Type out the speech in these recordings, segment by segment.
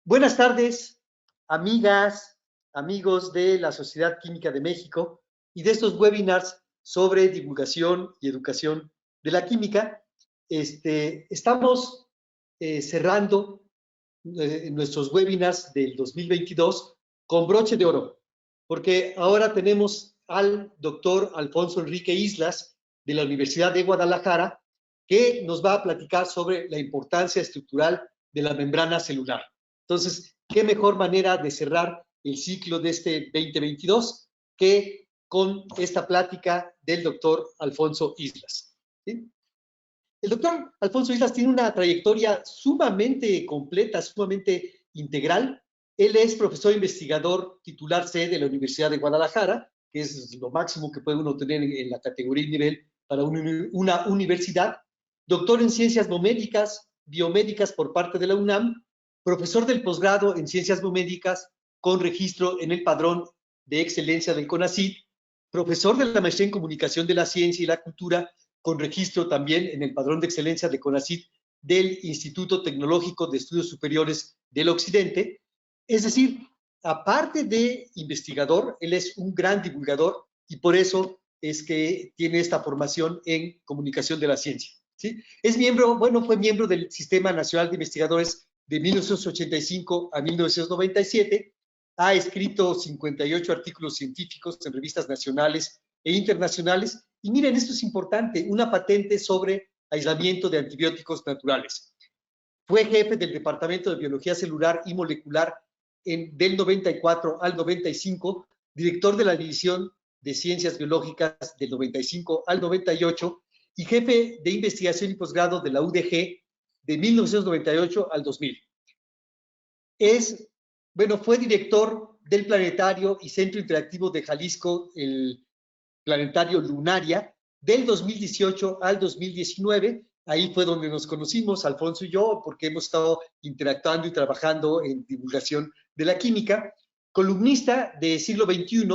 Buenas tardes, amigas, amigos de la Sociedad Química de México y de estos webinars sobre divulgación y educación de la química. Estamos cerrando nuestros webinars del 2022 con broche de oro, porque ahora tenemos al doctor Alfonso Enrique Islas de la Universidad de Guadalajara, que nos va a platicar sobre la importancia estructural de la membrana celular. Entonces, ¿qué mejor manera de cerrar el ciclo de este 2022 que con esta plática del doctor Alfonso Islas? ¿Sí? El doctor Alfonso Islas tiene una trayectoria sumamente completa, sumamente integral. Él es profesor investigador titular C de la Universidad de Guadalajara, que es lo máximo que puede uno tener en la categoría y nivel para una universidad. Doctor en Ciencias Biomédicas por parte de la UNAM, profesor del posgrado en Ciencias Biomédicas con registro en el Padrón de Excelencia del CONACYT, profesor de la Maestría en Comunicación de la Ciencia y la Cultura con registro también en el Padrón de Excelencia de CONACYT del Instituto Tecnológico de Estudios Superiores del Occidente. Es decir, aparte de investigador, él es un gran divulgador y por eso es que tiene esta formación en comunicación de la ciencia. ¿Sí? Es miembro, bueno, fue miembro del Sistema Nacional de Investigadores de 1985 a 1997. Ha escrito 58 artículos científicos en revistas nacionales e internacionales. Y miren, esto es importante, una patente sobre aislamiento de antibióticos naturales. Fue jefe del Departamento de Biología Celular y Molecular del 94 al 95, director de la División de Ciencias Biológicas del 95 al 98 y jefe de investigación y posgrado de la UDG de 1998 al 2000. Fue director del Planetario y Centro Interactivo de Jalisco, el Planetario Lunaria, del 2018 al 2019. Ahí fue donde nos conocimos, Alfonso y yo, porque hemos estado interactuando y trabajando en divulgación de la química. Columnista de Siglo XXI,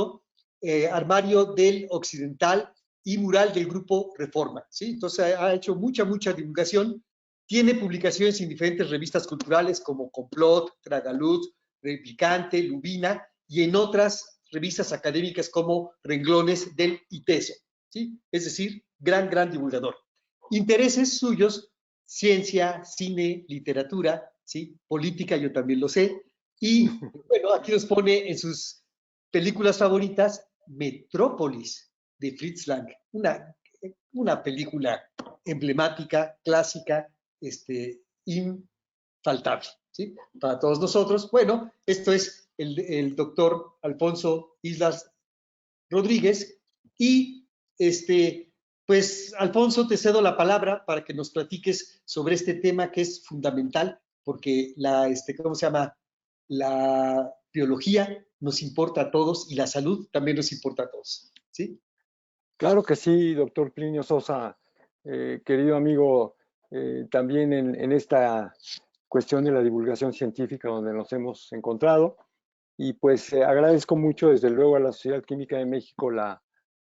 Armario del Occidental y mural del Grupo Reforma. ¿Sí? Entonces ha hecho mucha divulgación. Tiene publicaciones en diferentes revistas culturales como Complot, Tragaluz, Replicante, Lubina y en otras revistas académicas como Renglones del ITESO, ¿sí? Es decir, gran divulgador. Intereses suyos, ciencia, cine, literatura, ¿sí? Política, yo también lo sé. Y bueno, aquí nos pone en sus películas favoritas Metrópolis de Fritz Lang, una película emblemática, clásica, infaltable, ¿sí? Para todos nosotros. Bueno, esto es el doctor Alfonso Islas Rodríguez y pues Alfonso, te cedo la palabra para que nos platiques sobre este tema que es fundamental porque ¿cómo se llama? La biología nos importa a todos y la salud también nos importa a todos, ¿sí? Claro que sí, doctor Plinio Sosa, querido amigo, también en esta cuestión de la divulgación científica donde nos hemos encontrado. Y pues agradezco mucho desde luego a la Sociedad Química de México la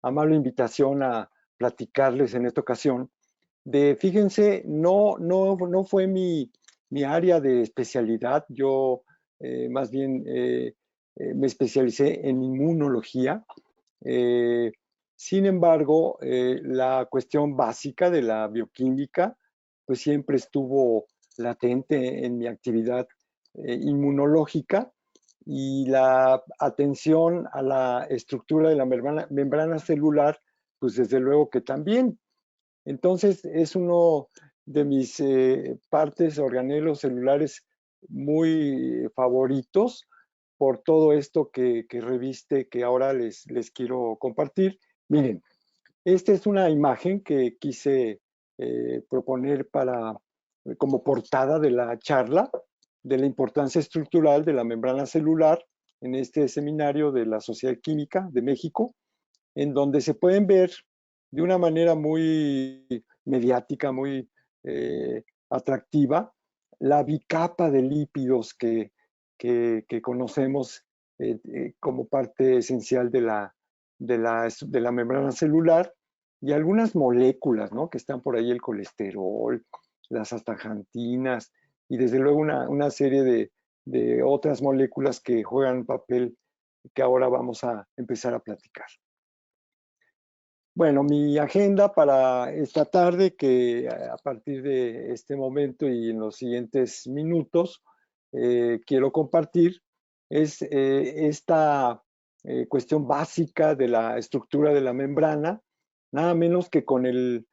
amable invitación a platicarles en esta ocasión. Fíjense, no fue mi área de especialidad, yo más bien me especialicé en inmunología. Sin embargo, la cuestión básica de la bioquímica pues siempre estuvo latente en mi actividad inmunológica y la atención a la estructura de la membrana celular, pues desde luego que también. Entonces es uno de mis partes, organelos celulares muy favoritos por todo esto que reviste, que ahora les quiero compartir. Miren, esta es una imagen que quise proponer como portada de la charla de la importancia estructural de la membrana celular en este seminario de la Sociedad Química de México, en donde se pueden ver de una manera muy mediática, muy atractiva, la bicapa de lípidos que conocemos como parte esencial de la membrana celular y algunas moléculas, ¿no? Que están por ahí, el colesterol, las astaxantinas y desde luego una serie de otras moléculas que juegan un papel que ahora vamos a empezar a platicar. Bueno, mi agenda para esta tarde, que a partir de este momento y en los siguientes minutos quiero compartir, es esta cuestión básica de la estructura de la membrana, nada menos que con el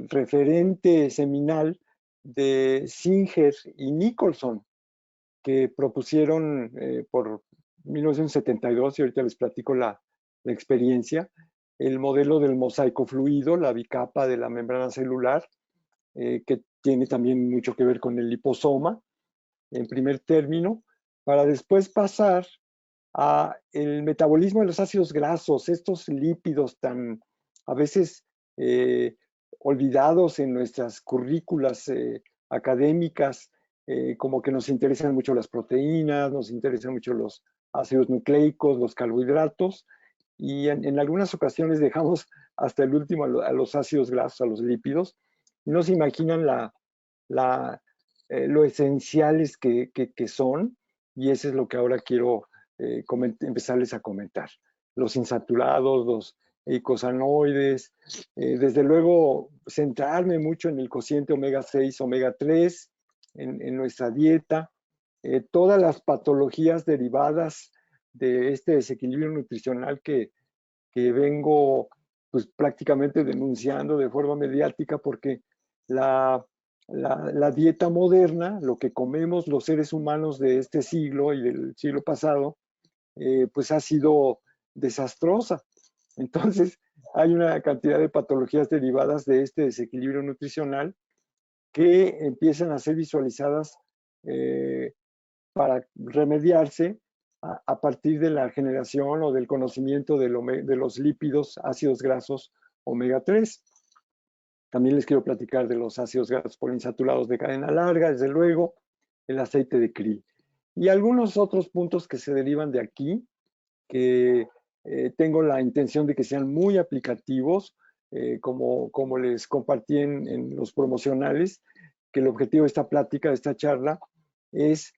referente seminal de Singer y Nicholson, que propusieron por 1972, y ahorita les platico la experiencia, el modelo del mosaico fluido, la bicapa de la membrana celular, que tiene también mucho que ver con el liposoma, en primer término, para después pasar a el metabolismo de los ácidos grasos, estos lípidos tan a veces olvidados en nuestras currículas académicas, como que nos interesan mucho las proteínas, nos interesan mucho los ácidos nucleicos, los carbohidratos, y en algunas ocasiones dejamos hasta el último a los ácidos grasos, a los lípidos, y no se imaginan lo esenciales que son, y eso es lo que ahora quiero empezarles a comentar. Los insaturados, los eicosanoides, desde luego centrarme mucho en el cociente omega 6, omega 3, en nuestra dieta, todas las patologías derivadas de este desequilibrio nutricional que vengo pues prácticamente denunciando de forma mediática, porque la dieta moderna, lo que comemos los seres humanos de este siglo y del siglo pasado, pues ha sido desastrosa. Entonces, hay una cantidad de patologías derivadas de este desequilibrio nutricional que empiezan a ser visualizadas para remediarse a partir de la generación o del conocimiento de los lípidos, ácidos grasos omega 3. También les quiero platicar de los ácidos grasos poliinsaturados de cadena larga, desde luego, el aceite de krill. Y algunos otros puntos que se derivan de aquí, que tengo la intención de que sean muy aplicativos, como les compartí en los promocionales, que el objetivo de esta plática, de esta charla, es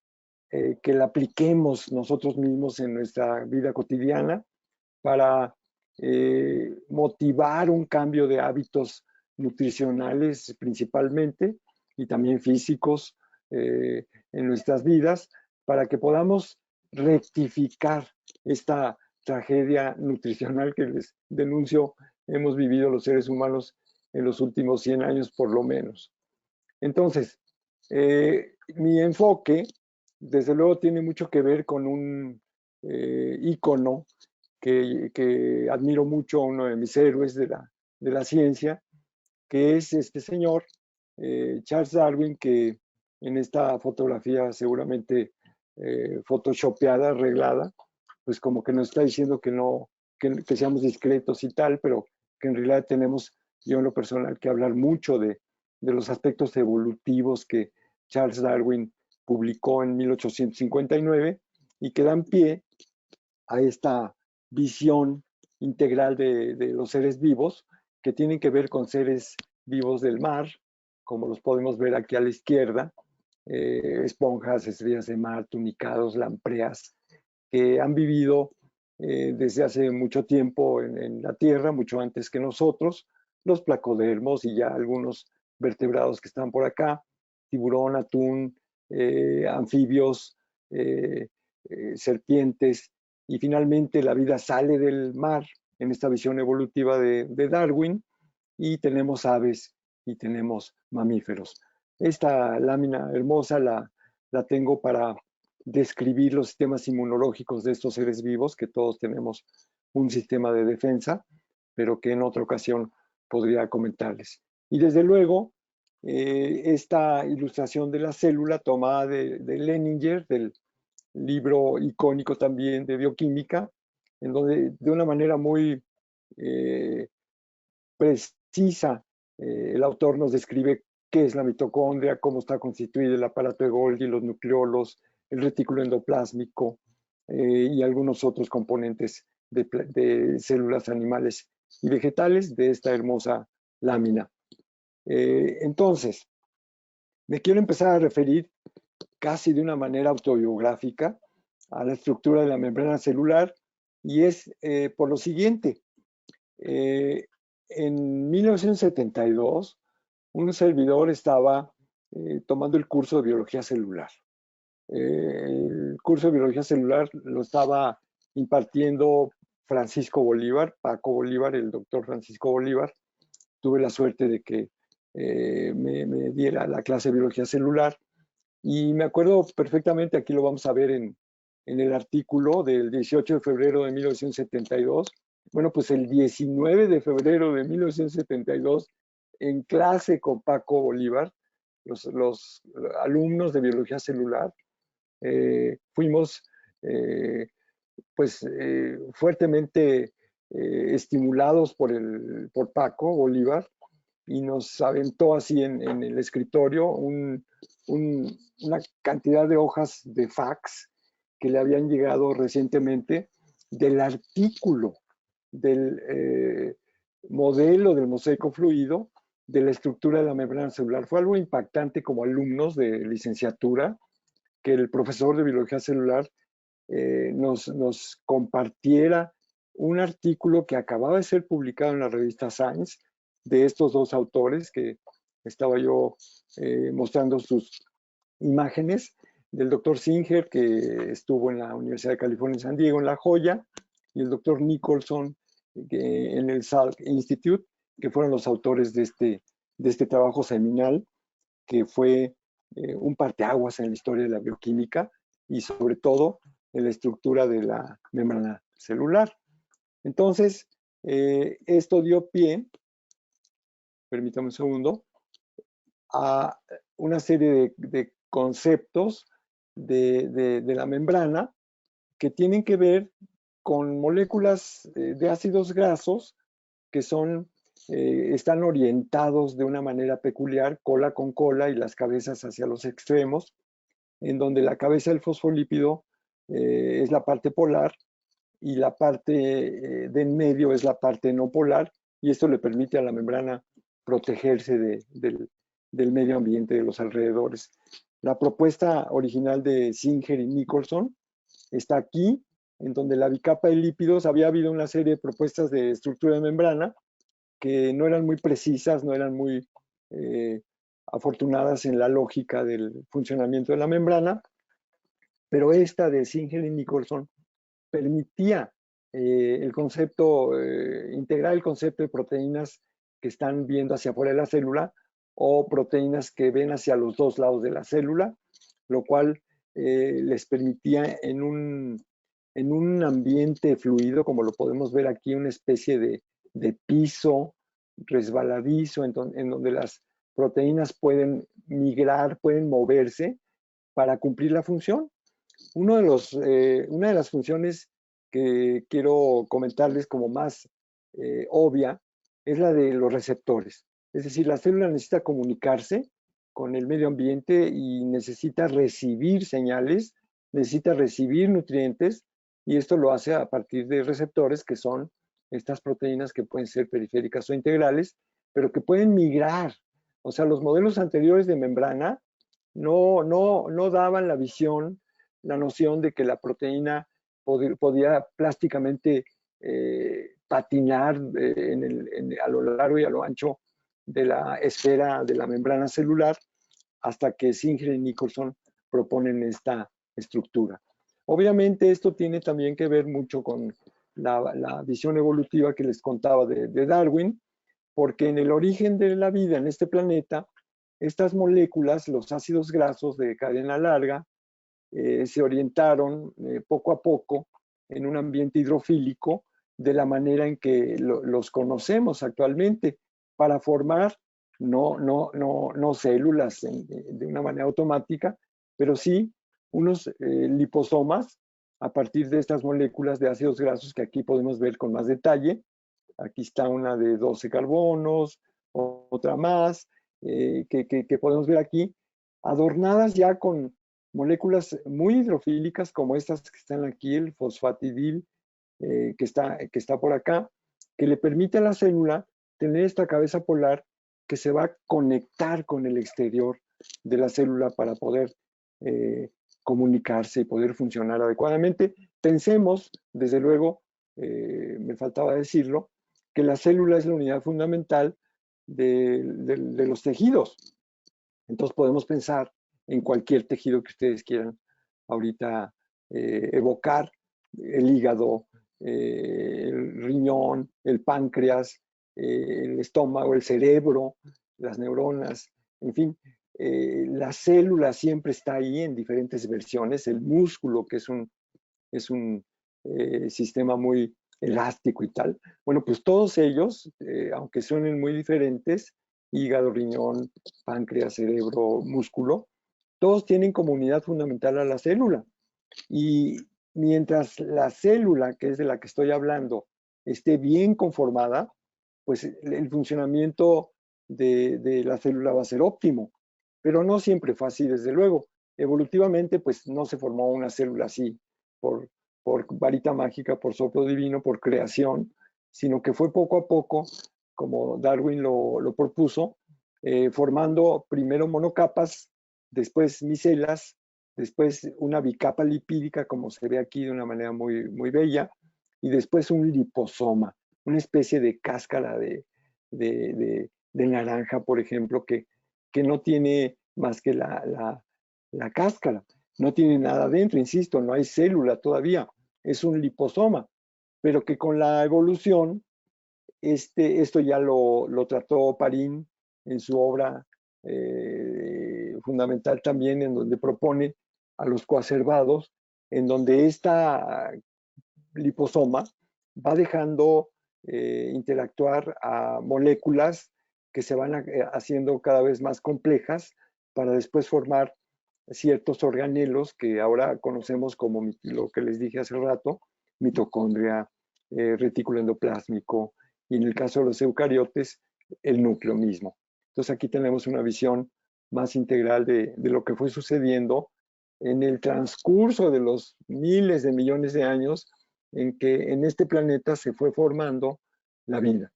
que la apliquemos nosotros mismos en nuestra vida cotidiana para motivar un cambio de hábitos nutricionales principalmente y también físicos en nuestras vidas, para que podamos rectificar esta tragedia nutricional que les denuncio hemos vivido los seres humanos en los últimos 100 años por lo menos. Entonces, mi enfoque desde luego tiene mucho que ver con un ícono que admiro mucho, uno de mis héroes de la ciencia, que es este señor, Charles Darwin, que en esta fotografía seguramente photoshopeada, arreglada, pues como que nos está diciendo que no, que seamos discretos y tal, pero que en realidad tenemos, yo en lo personal, que hablar mucho de los aspectos evolutivos que Charles Darwin publicó en 1859 y que dan pie a esta visión integral de los seres vivos, que tienen que ver con seres vivos del mar, como los podemos ver aquí a la izquierda, esponjas, estrellas de mar, tunicados, lampreas, que han vivido desde hace mucho tiempo en la Tierra, mucho antes que nosotros, los placodermos y ya algunos vertebrados que están por acá, tiburón, atún, anfibios, serpientes, y finalmente la vida sale del mar en esta visión evolutiva de Darwin, y tenemos aves y tenemos mamíferos. Esta lámina hermosa la tengo para describir los sistemas inmunológicos de estos seres vivos, que todos tenemos un sistema de defensa, pero que en otra ocasión podría comentarles. Y desde luego, esta ilustración de la célula tomada de Leninger, del libro icónico también de bioquímica, en donde de una manera muy precisa el autor nos describe qué es la mitocondria, cómo está constituido el aparato de Golgi, los nucleolos, el retículo endoplásmico y algunos otros componentes de células animales y vegetales de esta hermosa lámina. Entonces, Me quiero empezar a referir casi de una manera autobiográfica a la estructura de la membrana celular, y es por lo siguiente. En 1972, un servidor estaba tomando el curso de biología celular. El curso de biología celular lo estaba impartiendo Francisco Bolívar, Paco Bolívar, el doctor Francisco Bolívar. Tuve la suerte de que me diera la clase de biología celular, y me acuerdo perfectamente, aquí lo vamos a ver en el artículo del 18 de febrero de 1972. Bueno, pues el 19 de febrero de 1972, en clase con Paco Bolívar, los alumnos de biología celular, fuimos fuertemente estimulados por Paco Bolívar, y nos aventó así en el escritorio una cantidad de hojas de fax que le habían llegado recientemente del artículo del modelo del mosaico fluido de la estructura de la membrana celular. Fue algo impactante como alumnos de licenciatura que el profesor de biología celular nos compartiera un artículo que acababa de ser publicado en la revista Science de estos dos autores, que estaba yo mostrando sus imágenes, del doctor Singer, que estuvo en la Universidad de California en San Diego, en La Joya, y el doctor Nicholson, en el Salk Institute, que fueron los autores de este trabajo seminal, que fue un parteaguas en la historia de la bioquímica y sobre todo en la estructura de la membrana celular. Entonces, esto dio pie, permítame un segundo, a una serie de conceptos de la membrana que tienen que ver con moléculas de ácidos grasos que están orientados de una manera peculiar, cola con cola y las cabezas hacia los extremos, en donde la cabeza del fosfolípido es la parte polar y la parte de en medio es la parte no polar, y esto le permite a la membrana protegerse del medio ambiente de los alrededores. La propuesta original de Singer y Nicholson está aquí, en donde la bicapa de lípidos, había habido una serie de propuestas de estructura de membrana que no eran muy precisas, no eran muy afortunadas en la lógica del funcionamiento de la membrana, pero esta de Singer y Nicholson permitía integrar el concepto de proteínas que están viendo hacia afuera de la célula o proteínas que ven hacia los dos lados de la célula, lo cual les permitía en un ambiente fluido, como lo podemos ver aquí, una especie de piso resbaladizo en donde las proteínas pueden migrar, pueden moverse para cumplir la función. Una de las funciones que quiero comentarles como más obvia es la de los receptores. Es decir, la célula necesita comunicarse con el medio ambiente y necesita recibir señales, necesita recibir nutrientes, y esto lo hace a partir de receptores, que son estas proteínas que pueden ser periféricas o integrales, pero que pueden migrar. O sea, los modelos anteriores de membrana no daban la noción de que la proteína podía plásticamente patinar a lo largo y a lo ancho de la esfera de la membrana celular, hasta que Singer y Nicholson proponen esta estructura. Obviamente esto tiene también que ver mucho con la visión evolutiva que les contaba de Darwin, porque en el origen de la vida en este planeta, estas moléculas, los ácidos grasos de cadena larga, se orientaron poco a poco en un ambiente hidrofílico de la manera en que los conocemos actualmente, para formar no células de una manera automática, pero sí unos liposomas a partir de estas moléculas de ácidos grasos que aquí podemos ver con más detalle. Aquí está una de 12 carbonos, otra más, que podemos ver aquí, adornadas ya con moléculas muy hidrofílicas como estas que están aquí, el fosfatidil, que está por acá, que le permite a la célula tener esta cabeza polar que se va a conectar con el exterior de la célula para poder comunicarse y poder funcionar adecuadamente. Pensemos, desde luego, me faltaba decirlo, que la célula es la unidad fundamental de los tejidos. Entonces podemos pensar en cualquier tejido que ustedes quieran ahorita evocar, el hígado, el riñón, el páncreas, el estómago, el cerebro, las neuronas, en fin, la célula siempre está ahí en diferentes versiones, el músculo, que es un sistema muy elástico y tal. Bueno, pues todos ellos, aunque suenen muy diferentes, hígado, riñón, páncreas, cerebro, músculo, todos tienen como unidad fundamental a la célula. Y mientras la célula, que es de la que estoy hablando, esté bien conformada, pues el funcionamiento de la célula va a ser óptimo. Pero no siempre fue así, desde luego. Evolutivamente, pues no se formó una célula así por, por varita mágica, por soplo divino, por creación, sino que fue poco a poco, como Darwin lo propuso, formando primero monocapas, después micelas, después una bicapa lipídica, como se ve aquí de una manera muy, muy bella, y después un liposoma, una especie de cáscara de naranja, por ejemplo, que no tiene más que la cáscara, no tiene nada dentro, insisto, no hay célula todavía, es un liposoma, pero que con la evolución, esto ya lo trató Parín en su obra fundamental también, en donde propone a los coacervados, en donde esta liposoma va dejando interactuar a moléculas que se van haciendo cada vez más complejas para después formar ciertos organelos que ahora conocemos como lo que les dije hace rato, mitocondria, retículo endoplásmico, y en el caso de los eucariotes, el núcleo mismo. Entonces aquí tenemos una visión más integral de lo que fue sucediendo en el transcurso de los miles de millones de años en que en este planeta se fue formando la vida.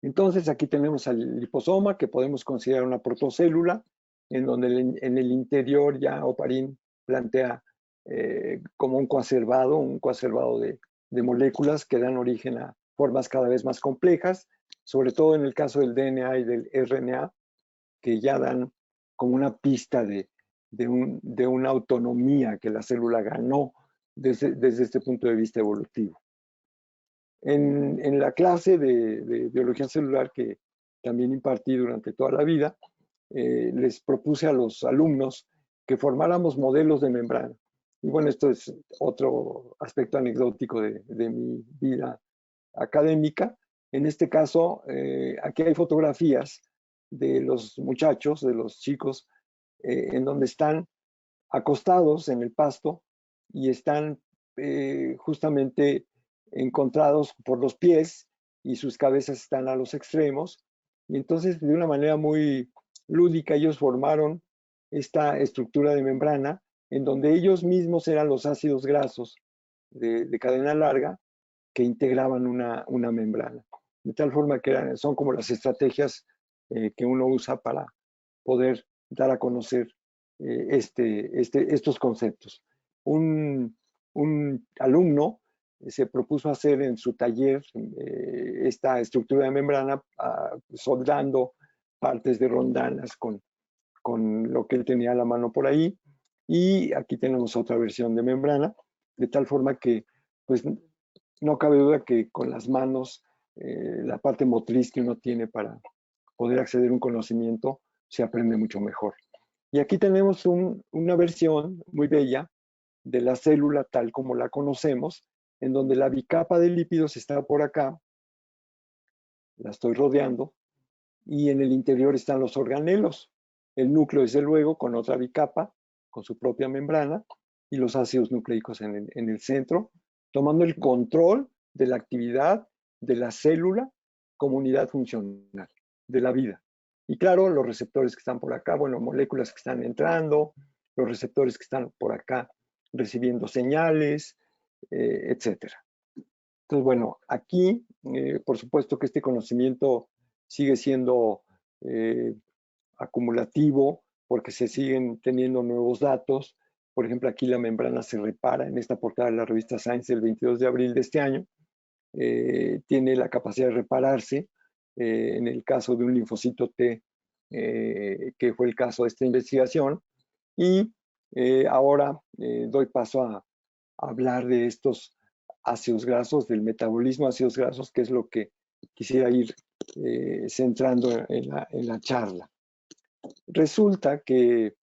Entonces aquí tenemos al liposoma, que podemos considerar una protocélula, en donde en el interior ya Oparín plantea como un coacervado de moléculas que dan origen a formas cada vez más complejas, sobre todo en el caso del DNA y del RNA, que ya dan como una pista de una autonomía que la célula ganó desde este punto de vista evolutivo. En la clase de biología celular que también impartí durante toda la vida, les propuse a los alumnos que formáramos modelos de membrana. Y bueno, esto es otro aspecto anecdótico de mi vida académica. En este caso, aquí hay fotografías de los muchachos, de los chicos, en donde están acostados en el pasto y están justamente encontrados por los pies y sus cabezas están a los extremos. Y entonces, de una manera muy lúdica, ellos formaron esta estructura de membrana en donde ellos mismos eran los ácidos grasos de cadena larga que integraban una membrana. De tal forma que son como las estrategias que uno usa para poder dar a conocer estos conceptos. Un alumno se propuso hacer en su taller esta estructura de membrana soldando partes de rondanas con lo que él tenía a la mano por ahí. Y aquí tenemos otra versión de membrana, de tal forma que pues no cabe duda que con las manos, la parte motriz que uno tiene para poder acceder a un conocimiento, se aprende mucho mejor. Y aquí tenemos una versión muy bella de la célula tal como la conocemos, en donde la bicapa de lípidos está por acá, la estoy rodeando, y en el interior están los organelos. El núcleo, desde luego, con otra bicapa, con su propia membrana, y los ácidos nucleicos en el centro, tomando el control de la actividad de la célula como unidad funcional de la vida. Y claro, los receptores que están por acá, bueno, moléculas que están entrando, los receptores que están por acá recibiendo señales, etcétera. Entonces, bueno, aquí, por supuesto que este conocimiento sigue siendo acumulativo, porque se siguen teniendo nuevos datos. Por ejemplo, aquí la membrana se repara en esta portada de la revista Science el 22 de abril de este año. Tiene la capacidad de repararse. En el caso de un linfocito T, que fue el caso de esta investigación. Y ahora doy paso a hablar de estos ácidos grasos, del metabolismo de ácidos grasos, que es lo que quisiera ir centrando en la charla. Resulta que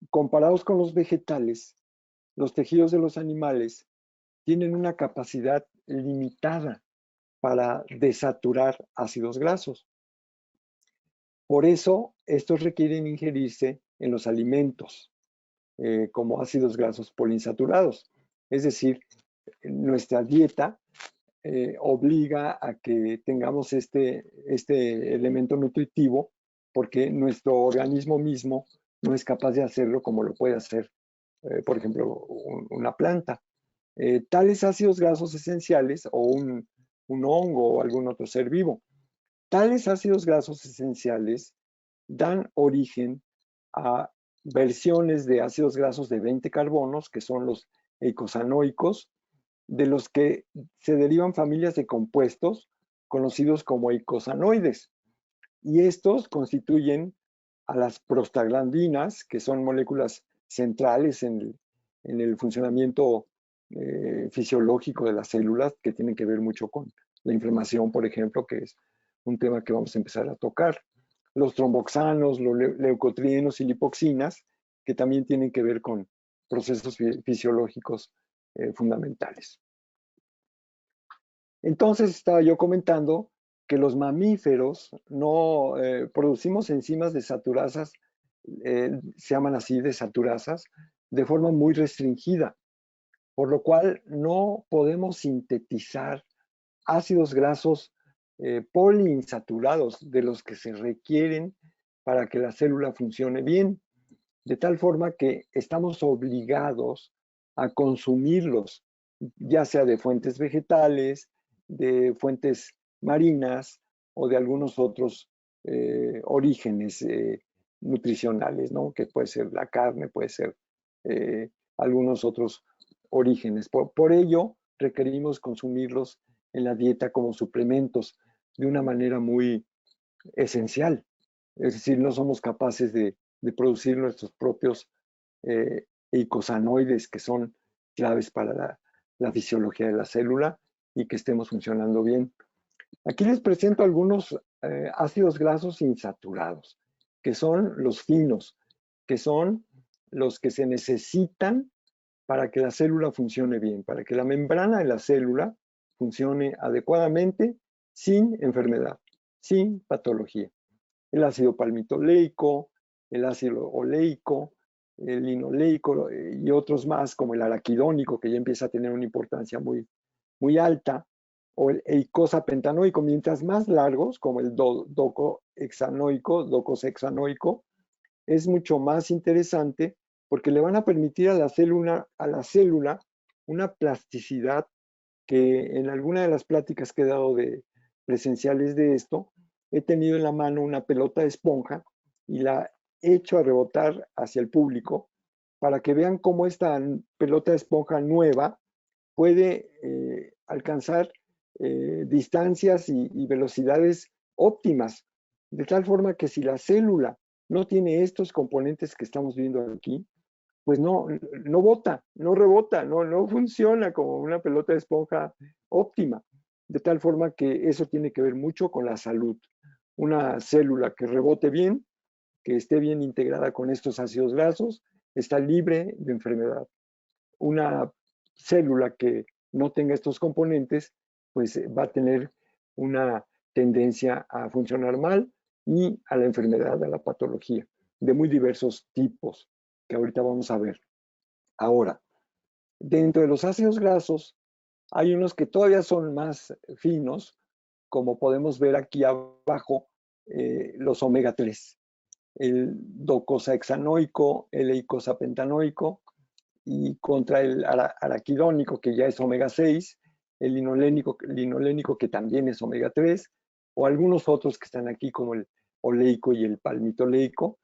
comparados con los vegetales, los tejidos de los animales tienen una capacidad limitada para desaturar ácidos grasos. Por eso, estos requieren ingerirse en los alimentos como ácidos grasos poliinsaturados. Es decir, nuestra dieta obliga a que tengamos este elemento nutritivo porque nuestro organismo mismo no es capaz de hacerlo como lo puede hacer, por ejemplo, una planta. Tales ácidos grasos esenciales o un hongo o algún otro ser vivo, tales ácidos grasos esenciales dan origen a versiones de ácidos grasos de 20 carbonos, que son los eicosanoicos, de los que se derivan familias de compuestos conocidos como eicosanoides. Y estos constituyen a las prostaglandinas, que son moléculas centrales en el funcionamiento fisiológico de las células, que tienen que ver mucho con la inflamación, por ejemplo, que es un tema que vamos a empezar a tocar. Los tromboxanos, los leucotrienos y lipoxinas, que también tienen que ver con procesos fisiológicos fundamentales. Entonces estaba yo comentando que los mamíferos no producimos enzimas desaturasas, se llaman así desaturasas, de forma muy restringida, por lo cual no podemos sintetizar ácidos grasos poliinsaturados de los que se requieren para que la célula funcione bien, de tal forma que estamos obligados a consumirlos, ya sea de fuentes vegetales, de fuentes marinas o de algunos otros orígenes nutricionales, ¿no? Que puede ser la carne, puede ser algunos otros orígenes. Por ello, requerimos consumirlos en la dieta como suplementos de una manera muy esencial. Es decir, no somos capaces de producir nuestros propios eicosanoides, que son claves para la fisiología de la célula y que estemos funcionando bien. Aquí les presento algunos ácidos grasos insaturados, que son los finos, que son los que se necesitan para que la célula funcione bien, para que la membrana de la célula funcione adecuadamente sin enfermedad, sin patología. El ácido palmitoleico, el ácido oleico, el linoleico y otros más como el araquidónico, que ya empieza a tener una importancia muy, muy alta, o el eicosapentanoico, mientras más largos, como el docosahexanoico, es mucho más interesante porque le van a permitir a la célula una plasticidad que en alguna de las pláticas que he dado de presenciales de esto, he tenido en la mano una pelota de esponja y la he hecho a rebotar hacia el público para que vean cómo esta pelota de esponja nueva puede alcanzar distancias y velocidades óptimas, de tal forma que si la célula no tiene estos componentes que estamos viendo aquí, pues no bota, no rebota, no funciona como una pelota de esponja óptima. De tal forma que eso tiene que ver mucho con la salud. Una célula que rebote bien, que esté bien integrada con estos ácidos grasos, está libre de enfermedad. Una célula que no tenga estos componentes, pues va a tener una tendencia a funcionar mal y a la enfermedad, a la patología, de muy diversos tipos, que ahorita vamos a ver. Ahora, dentro de los ácidos grasos, hay unos que todavía son más finos, como podemos ver aquí abajo, los omega 3, el docosahexanoico, el eicosapentanoico, y contra el araquidónico, que ya es omega 6, el linolénico que también es omega 3, o algunos otros que están aquí, como el oleico y el palmitoleico.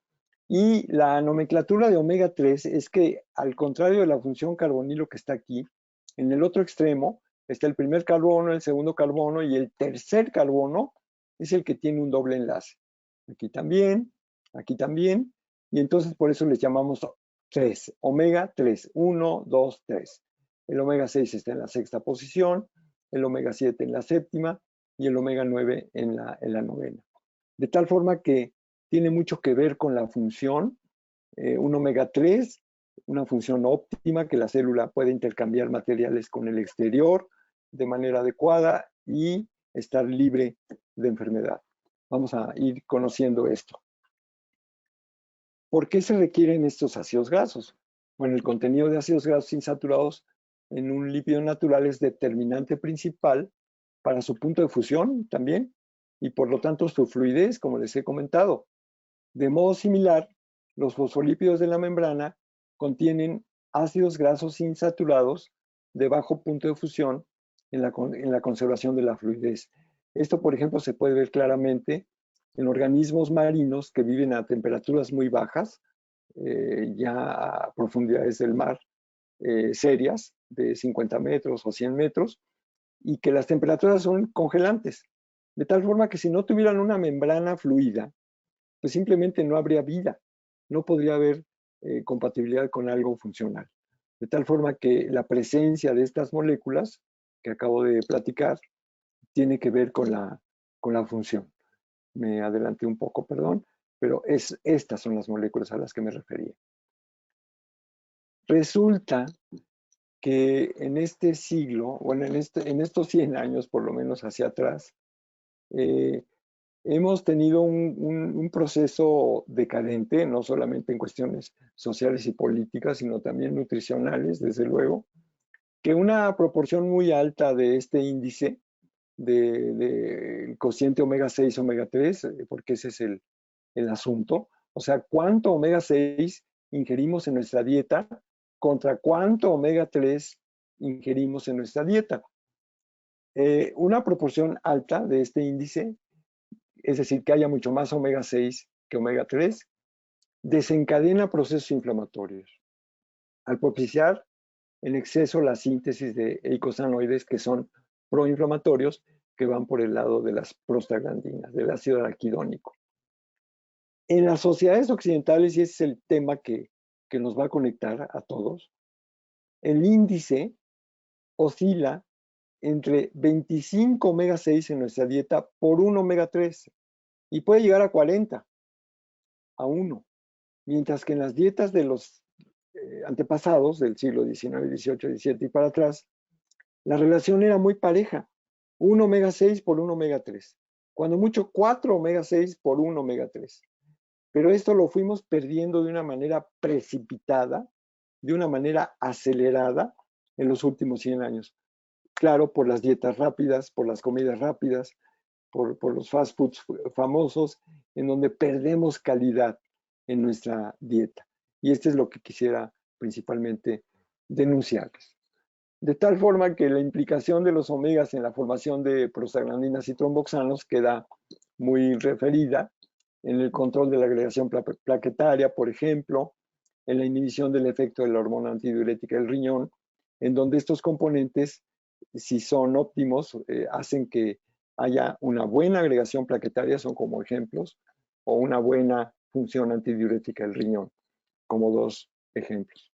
Y la nomenclatura de omega 3 es que, al contrario de la función carbonilo que está aquí, en el otro extremo está el primer carbono, el segundo carbono y el tercer carbono es el que tiene un doble enlace. Aquí también, y entonces por eso les llamamos 3, omega 3, 1, 2, 3. El omega 6 está en la sexta posición, el omega 7 en la séptima y el omega 9 en la novena. De tal forma que tiene mucho que ver con la función, un omega 3, una función óptima, que la célula puede intercambiar materiales con el exterior de manera adecuada y estar libre de enfermedad. Vamos a ir conociendo esto. ¿Por qué se requieren estos ácidos grasos? Bueno, el contenido de ácidos grasos insaturados en un lípido natural es determinante principal para su punto de fusión también y por lo tanto su fluidez, como les he comentado. De modo similar, los fosfolípidos de la membrana contienen ácidos grasos insaturados de bajo punto de fusión en la conservación de la fluidez. Esto, por ejemplo, se puede ver claramente en organismos marinos que viven a temperaturas muy bajas, ya a profundidades del mar serias, de 50 metros o 100 metros, y que las temperaturas son congelantes, de tal forma que si no tuvieran una membrana fluida, pues simplemente no habría vida, no podría haber compatibilidad con algo funcional. De tal forma que la presencia de estas moléculas que acabo de platicar tiene que ver con la función. Me adelanté un poco, perdón, pero estas son las moléculas a las que me refería. Resulta que en este siglo, bueno, en estos 100 años por lo menos hacia atrás, hemos tenido un proceso decadente, no solamente en cuestiones sociales y políticas, sino también nutricionales, desde luego, que una proporción muy alta de este índice de cociente omega 6, omega 3, porque ese es el asunto, o sea, cuánto omega 6 ingerimos en nuestra dieta contra cuánto omega 3 ingerimos en nuestra dieta. Una proporción alta de este índice, es decir, que haya mucho más omega 6 que omega 3, desencadena procesos inflamatorios, al propiciar en exceso la síntesis de eicosanoides que son proinflamatorios, que van por el lado de las prostaglandinas, del ácido araquidónico. En las sociedades occidentales, y ese es el tema que nos va a conectar a todos, el índice oscila entre 25 omega 6 en nuestra dieta por 1 omega 3 y puede llegar a 40 a 1, mientras que en las dietas de los antepasados del siglo XIX, XVIII, XVII y para atrás, la relación era muy pareja, 1 omega 6 por 1 omega 3, cuando mucho 4 omega 6 por 1 omega 3. Pero esto lo fuimos perdiendo de una manera precipitada, de una manera acelerada en los últimos 100 años. Claro, por las dietas rápidas, por las comidas rápidas, por los fast foods famosos, en donde perdemos calidad en nuestra dieta. Y esto es lo que quisiera principalmente denunciarles. De tal forma que la implicación de los omegas en la formación de prostaglandinas y tromboxanos queda muy referida en el control de la agregación plaquetaria, por ejemplo, en la inhibición del efecto de la hormona antidiurética del riñón, en donde estos componentes, si son óptimos, hacen que haya una buena agregación plaquetaria, son como ejemplos, o una buena función antidiurética del riñón, como dos ejemplos.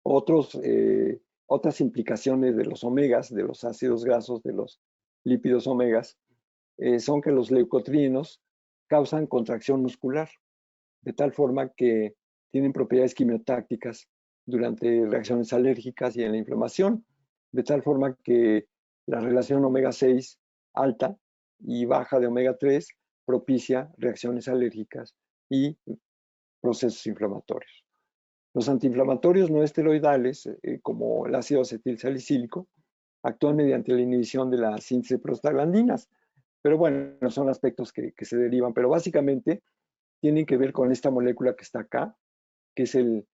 Otras implicaciones de los omegas, de los ácidos grasos, de los lípidos omegas, son que los leucotrienos causan contracción muscular, de tal forma que tienen propiedades quimiotácticas durante reacciones alérgicas y en la inflamación, de tal forma que la relación omega 6 alta y baja de omega 3 propicia reacciones alérgicas y procesos inflamatorios. Los antiinflamatorios no esteroidales, como el ácido acetilsalicílico, actúan mediante la inhibición de la síntesis de prostaglandinas, pero bueno, son aspectos que se derivan, pero básicamente tienen que ver con esta molécula que está acá, que es el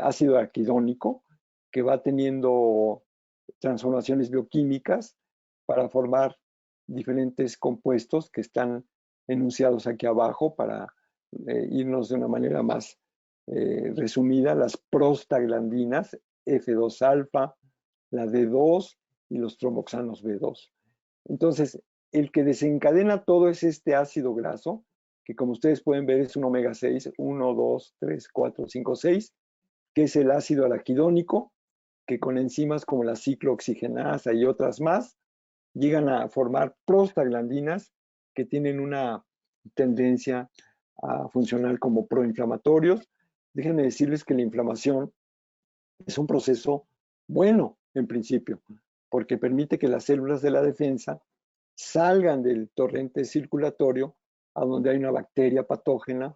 ácido araquidónico, que va teniendo transformaciones bioquímicas para formar diferentes compuestos que están enunciados aquí abajo para irnos de una manera más resumida. Las prostaglandinas, F2-alfa, la D2 y los tromboxanos B2. Entonces, el que desencadena todo es este ácido graso, que como ustedes pueden ver es un omega 6, 1, 2, 3, 4, 5, 6, que es el ácido araquidónico, que con enzimas como la ciclooxigenasa y otras más, llegan a formar prostaglandinas que tienen una tendencia a funcionar como proinflamatorios. Déjenme decirles que la inflamación es un proceso bueno en principio, porque permite que las células de la defensa salgan del torrente circulatorio a donde hay una bacteria patógena,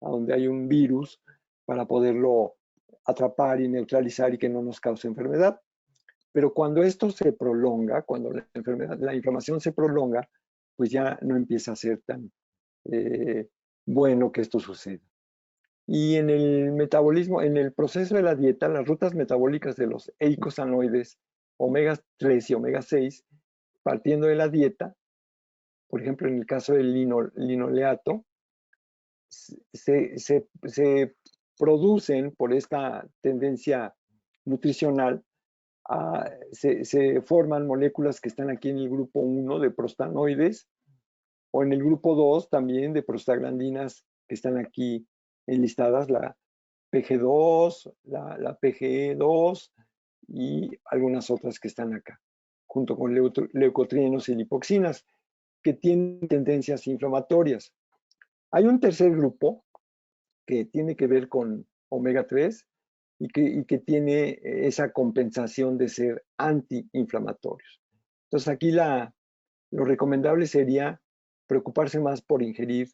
a donde hay un virus, para poderlo atrapar y neutralizar y que no nos cause enfermedad. Pero cuando esto se prolonga, cuando la inflamación se prolonga, pues ya no empieza a ser tan bueno que esto suceda. Y en el metabolismo, en el proceso de la dieta, las rutas metabólicas de los eicosanoides omega 3 y omega 6, partiendo de la dieta, por ejemplo, en el caso del linoleato, se producen por esta tendencia nutricional, se forman moléculas que están aquí en el grupo 1 de prostanoides, o en el grupo 2 también de prostaglandinas que están aquí enlistadas, la PG2, la PGE2 y algunas otras que están acá, junto con leucotrienos y lipoxinas, que tienen tendencias inflamatorias. Hay un tercer grupo que tiene que ver con omega 3 y que tiene esa compensación de ser antiinflamatorios. Entonces aquí lo recomendable sería preocuparse más por ingerir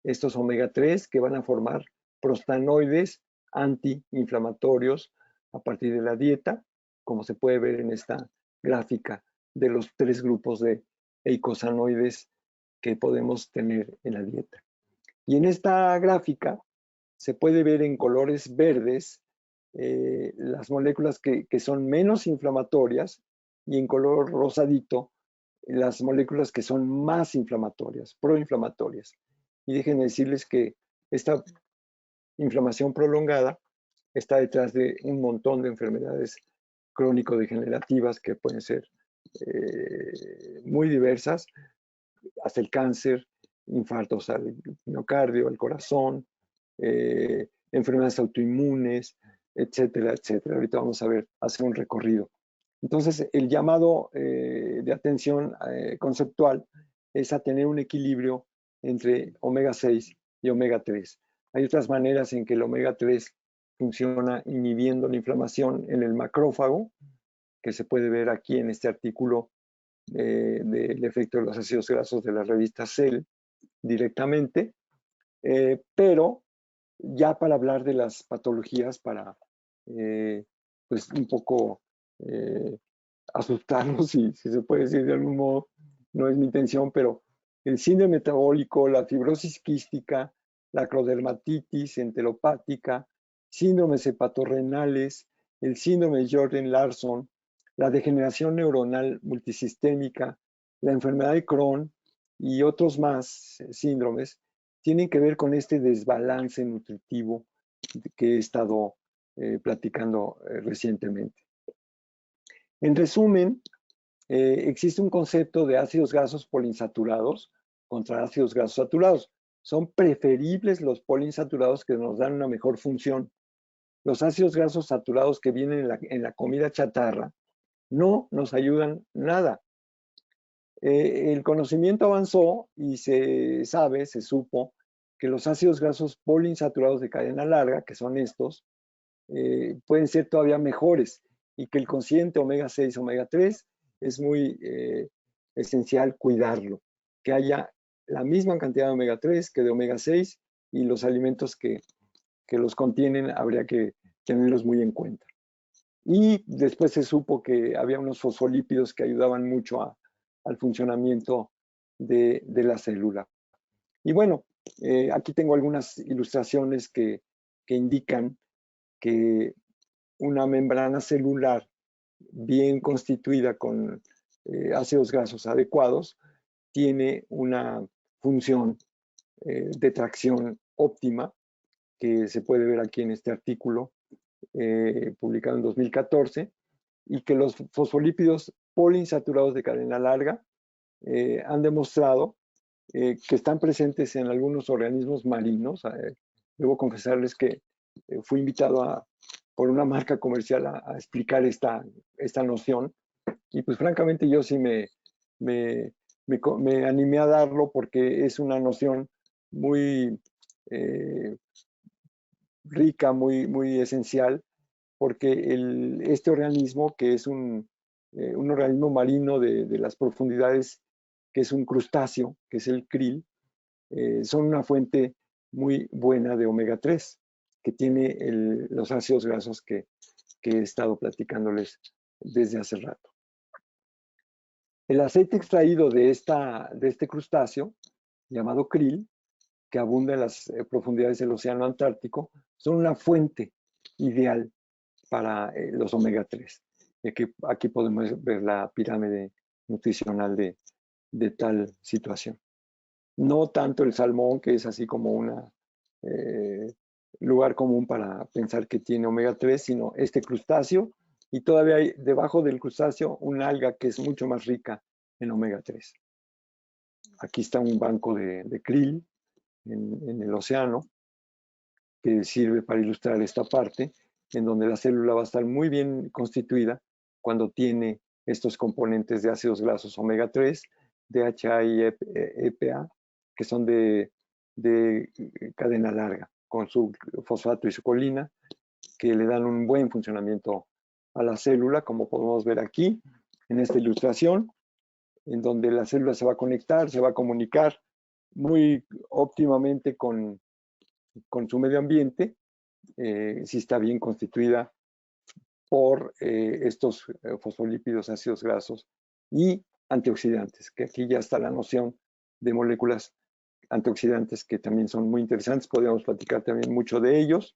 estos omega 3 que van a formar prostanoides antiinflamatorios a partir de la dieta, como se puede ver en esta gráfica de los 3 grupos de eicosanoides que podemos tener en la dieta. Y en esta gráfica se puede ver en colores verdes las moléculas que son menos inflamatorias, y en color rosadito las moléculas que son más inflamatorias, proinflamatorias. Y déjenme decirles que esta inflamación prolongada está detrás de un montón de enfermedades crónico-degenerativas que pueden ser muy diversas, hasta el cáncer, infartos al miocardio, al corazón, enfermedades autoinmunes, etcétera, etcétera. Ahorita vamos a ver, hacer un recorrido. Entonces, el llamado de atención conceptual es a tener un equilibrio entre omega 6 y omega 3. Hay otras maneras en que el omega 3 funciona inhibiendo la inflamación en el macrófago, que se puede ver aquí en este artículo del efecto de los ácidos grasos de la revista Cell directamente, pero ya para hablar de las patologías, para pues un poco asustarnos, si se puede decir de algún modo, no es mi intención, pero el síndrome metabólico, la fibrosis quística, la acrodermatitis enteropática, síndromes hepatorrenales, el síndrome de Jordan-Larson, la degeneración neuronal multisistémica, la enfermedad de Crohn y otros más síndromes, tienen que ver con este desbalance nutritivo que he estado platicando recientemente. En resumen, existe un concepto de ácidos grasos poliinsaturados contra ácidos grasos saturados. Son preferibles los poliinsaturados, que nos dan una mejor función. Los ácidos grasos saturados que vienen en la comida chatarra no nos ayudan nada. El conocimiento avanzó y se supo que los ácidos grasos poliinsaturados de cadena larga, que son estos, pueden ser todavía mejores, y que el cociente omega 6, omega 3 es muy esencial cuidarlo, que haya la misma cantidad de omega 3 que de omega 6, y los alimentos que los contienen habría que tenerlos muy en cuenta. Y después se supo que había unos fosfolípidos que ayudaban mucho al funcionamiento de la célula. Y bueno, aquí tengo algunas ilustraciones que indican que una membrana celular bien constituida con ácidos grasos adecuados tiene una función de tracción óptima, que se puede ver aquí en este artículo publicado en 2014, y que los fosfolípidos poliinsaturados de cadena larga han demostrado que están presentes en algunos organismos marinos. Debo confesarles que fui invitado por una marca comercial a explicar esta noción, y pues francamente yo sí me animé a darlo porque es una noción muy rica, muy esencial, porque este organismo, que es un organismo marino de las profundidades, que es un crustáceo, que es el krill, son una fuente muy buena de omega 3, que tiene los ácidos grasos que he estado platicándoles desde hace rato. El aceite extraído de este crustáceo, llamado krill, que abunda en las profundidades del océano Antártico, son una fuente ideal para los omega 3. Aquí podemos ver la pirámide nutricional de tal situación. No tanto el salmón, que es así como un lugar común para pensar que tiene omega 3, sino este crustáceo, y todavía hay debajo del crustáceo una alga que es mucho más rica en omega 3. Aquí está un banco de krill en el océano, que sirve para ilustrar esta parte, en donde la célula va a estar muy bien constituida cuando tiene estos componentes de ácidos grasos omega 3, DHA y EPA, que son de cadena larga, con su fosfato y su colina, que le dan un buen funcionamiento a la célula, como podemos ver aquí en esta ilustración, en donde la célula se va a conectar, se va a comunicar muy óptimamente con su medio ambiente, si está bien constituida por estos fosfolípidos, ácidos grasos y antioxidantes, que aquí ya está la noción de moléculas antioxidantes que también son muy interesantes. Podríamos platicar también mucho de ellos,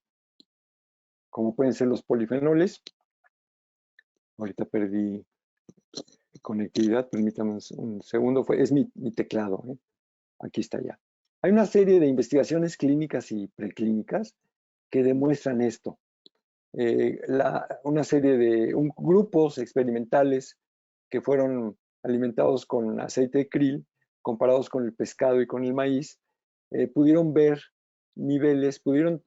como pueden ser los polifenoles. Ahorita perdí conectividad, permítame un segundo, es mi teclado, aquí está ya. Hay una serie de investigaciones clínicas y preclínicas que demuestran esto. Una serie de grupos experimentales que fueron alimentados con aceite de krill, comparados con el pescado y con el maíz, pudieron ver niveles, pudieron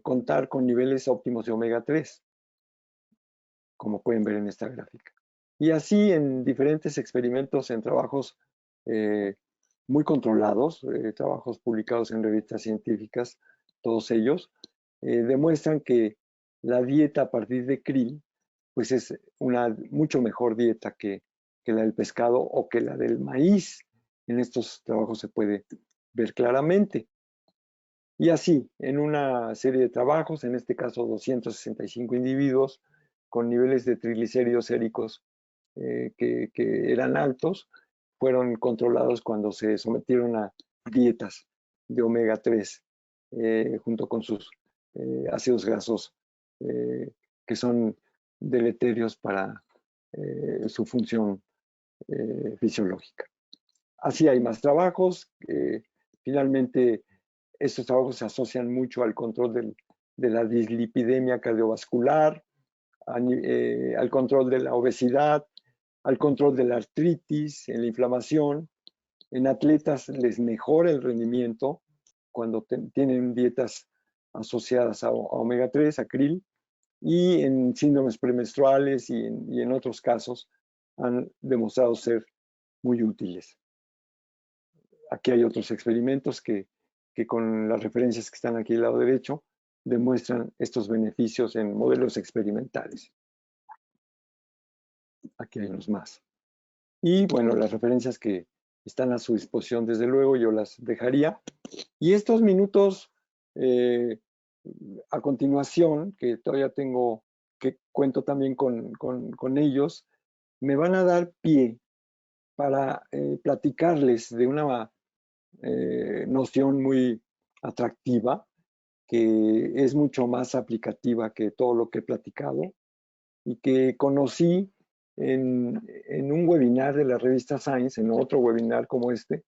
contar con niveles óptimos de omega 3, como pueden ver en esta gráfica. Y así en diferentes experimentos, en trabajos muy controlados, trabajos publicados en revistas científicas, todos ellos, demuestran que la dieta a partir de krill pues es una mucho mejor dieta que la del pescado o que la del maíz. En estos trabajos se puede ver claramente. Y así, en una serie de trabajos, en este caso 265 individuos con niveles de triglicéridos séricos que eran altos, fueron controlados cuando se sometieron a dietas de omega 3 junto con sus ácidos grasos que son deleterios para su función fisiológica. Así hay más trabajos. Finalmente, estos trabajos se asocian mucho al control de la dislipidemia cardiovascular, al control de la obesidad, al control de la artritis, en la inflamación. En atletas les mejora el rendimiento cuando tienen dietas asociadas a omega 3, a krill, y en síndromes premenstruales y en otros casos han demostrado ser muy útiles. Aquí hay otros experimentos que con las referencias que están aquí al lado derecho demuestran estos beneficios en modelos experimentales. Aquí hay unos más. Y bueno, las referencias que están a su disposición, desde luego, yo las dejaría. Y estos minutos a continuación, que todavía tengo, que cuento también con ellos, me van a dar pie para platicarles de una noción muy atractiva, que es mucho más aplicativa que todo lo que he platicado y que conocí en un webinar de la revista Science, en otro webinar como este,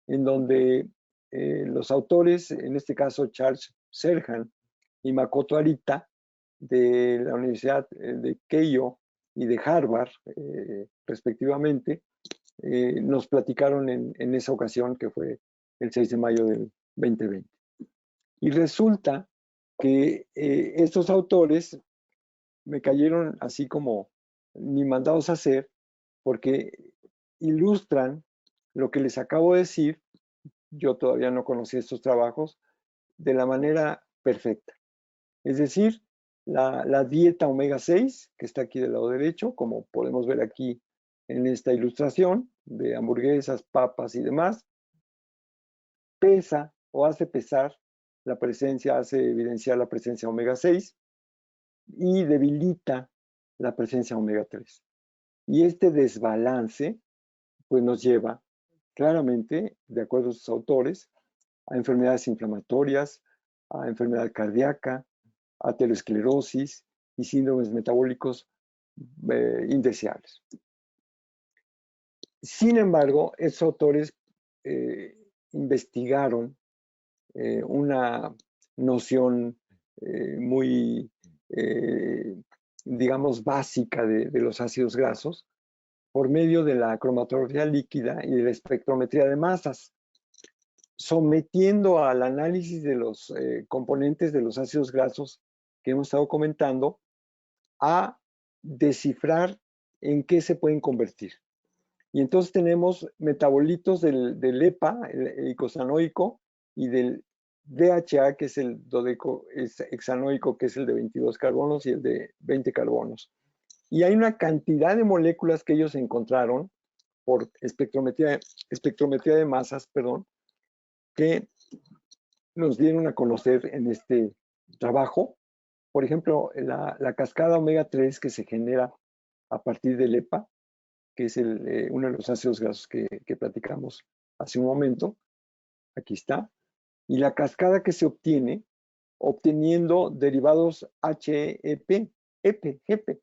en donde los autores, en este caso Charles Serhan y Makoto Arita, de la Universidad de Keio y de Harvard, respectivamente, nos platicaron en esa ocasión, que fue el 6 de mayo del 2020. Y resulta que estos autores me cayeron así como ni mandados a hacer, porque ilustran lo que les acabo de decir. Yo todavía no conocí estos trabajos de la manera perfecta. Es decir, la dieta omega 6, que está aquí del lado derecho, como podemos ver aquí en esta ilustración de hamburguesas, papas y demás, pesa o hace pesar la presencia, hace evidenciar la presencia omega 6 y debilita la presencia omega 3. Y este desbalance pues nos lleva claramente, de acuerdo a sus autores, a enfermedades inflamatorias, a enfermedad cardíaca, a aterosclerosis y síndromes metabólicos indeseables. Sin embargo, estos autores investigaron una noción muy, digamos, básica de los ácidos grasos por medio de la cromatografía líquida y de la espectrometría de masas, sometiendo al análisis de los componentes de los ácidos grasos que hemos estado comentando a descifrar en qué se pueden convertir. Y entonces tenemos metabolitos del EPA, el eicosanoico, y del DHA, que es el hexanoico, que es el de 22 carbonos, y el de 20 carbonos. Y hay una cantidad de moléculas que ellos encontraron por espectrometría de masas, perdón, que nos dieron a conocer en este trabajo. Por ejemplo, la cascada omega 3 que se genera a partir del EPA, que es uno de los ácidos grasos que platicamos hace un momento. Aquí está. Y la cascada que se obtiene obteniendo derivados HEP, GP,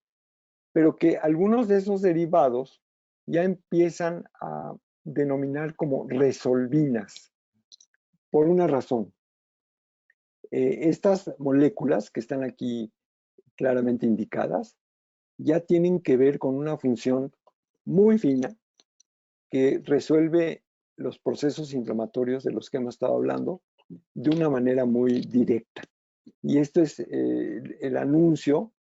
pero que algunos de esos derivados ya empiezan a denominar como resolvinas, por una razón. Estas moléculas que están aquí claramente indicadas ya tienen que ver con una función muy fina que resuelve los procesos inflamatorios de los que hemos estado hablando de una manera muy directa. Y esto es el anuncio,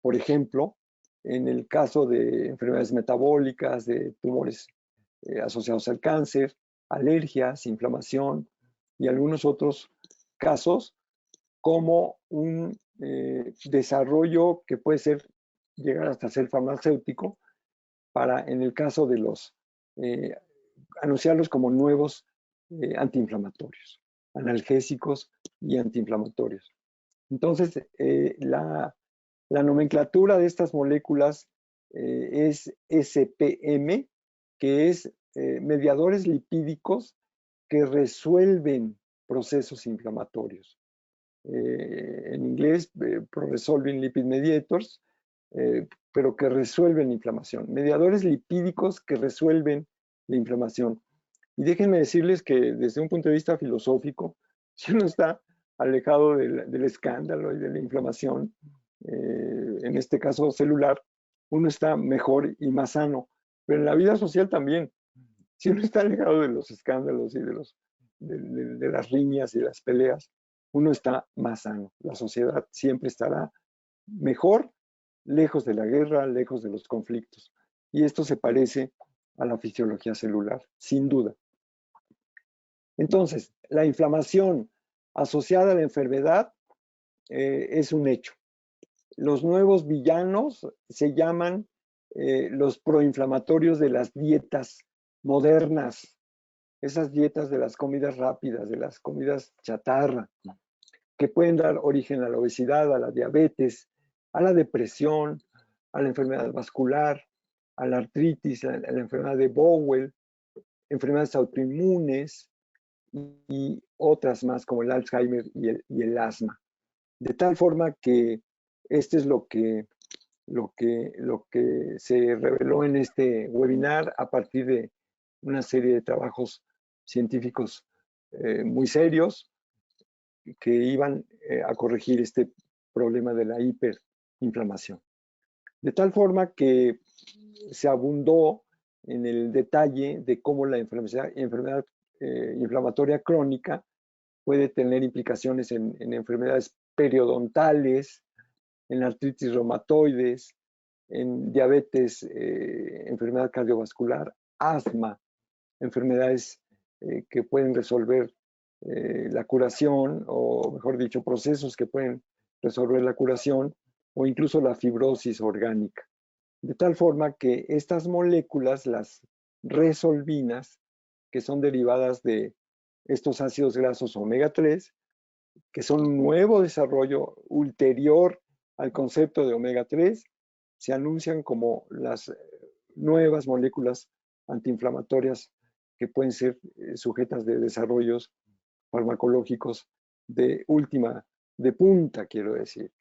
por ejemplo, en el caso de enfermedades metabólicas, de tumores asociados al cáncer, alergias, inflamación y algunos otros casos, como un desarrollo que puede llegar hasta ser farmacéutico, para, en el caso de los, anunciarlos como nuevos antiinflamatorios, analgésicos y antiinflamatorios. Entonces, la nomenclatura de estas moléculas es SPM, que es mediadores lipídicos que resuelven procesos inflamatorios. En inglés, Pro-Resolving Lipid Mediators, pero que resuelven la inflamación. Mediadores lipídicos que resuelven la inflamación. Y déjenme decirles que desde un punto de vista filosófico, si uno está alejado del escándalo y de la inflamación, en este caso celular, uno está mejor y más sano. Pero en la vida social también. Si uno está alejado de los escándalos y de las riñas y las peleas, uno está más sano. La sociedad siempre estará mejor, lejos de la guerra, lejos de los conflictos. Y esto se parece a la fisiología celular, sin duda. Entonces, la inflamación asociada a la enfermedad es un hecho. Los nuevos villanos se llaman los proinflamatorios de las dietas modernas, esas dietas de las comidas rápidas, de las comidas chatarra, que pueden dar origen a la obesidad, a la diabetes, a la depresión, a la enfermedad vascular, a la artritis, a la enfermedad de Bowel, enfermedades autoinmunes y otras más como el Alzheimer y el asma. De tal forma que este es lo que se reveló en este webinar a partir de una serie de trabajos científicos muy serios que iban a corregir este problema de la hiperinflamación. De tal forma que se abundó en el detalle de cómo la enfermedad inflamatoria crónica puede tener implicaciones en enfermedades periodontales, en artritis reumatoides, en diabetes, enfermedad cardiovascular, asma, enfermedades que pueden resolver la curación, o mejor dicho, procesos que pueden resolver la curación, o incluso la fibrosis orgánica. De tal forma que estas moléculas, las resolvinas, que son derivadas de estos ácidos grasos omega 3, que son un nuevo desarrollo ulterior al concepto de omega 3, se anuncian como las nuevas moléculas antiinflamatorias que pueden ser sujetas de desarrollos farmacológicos de punta, quiero decir.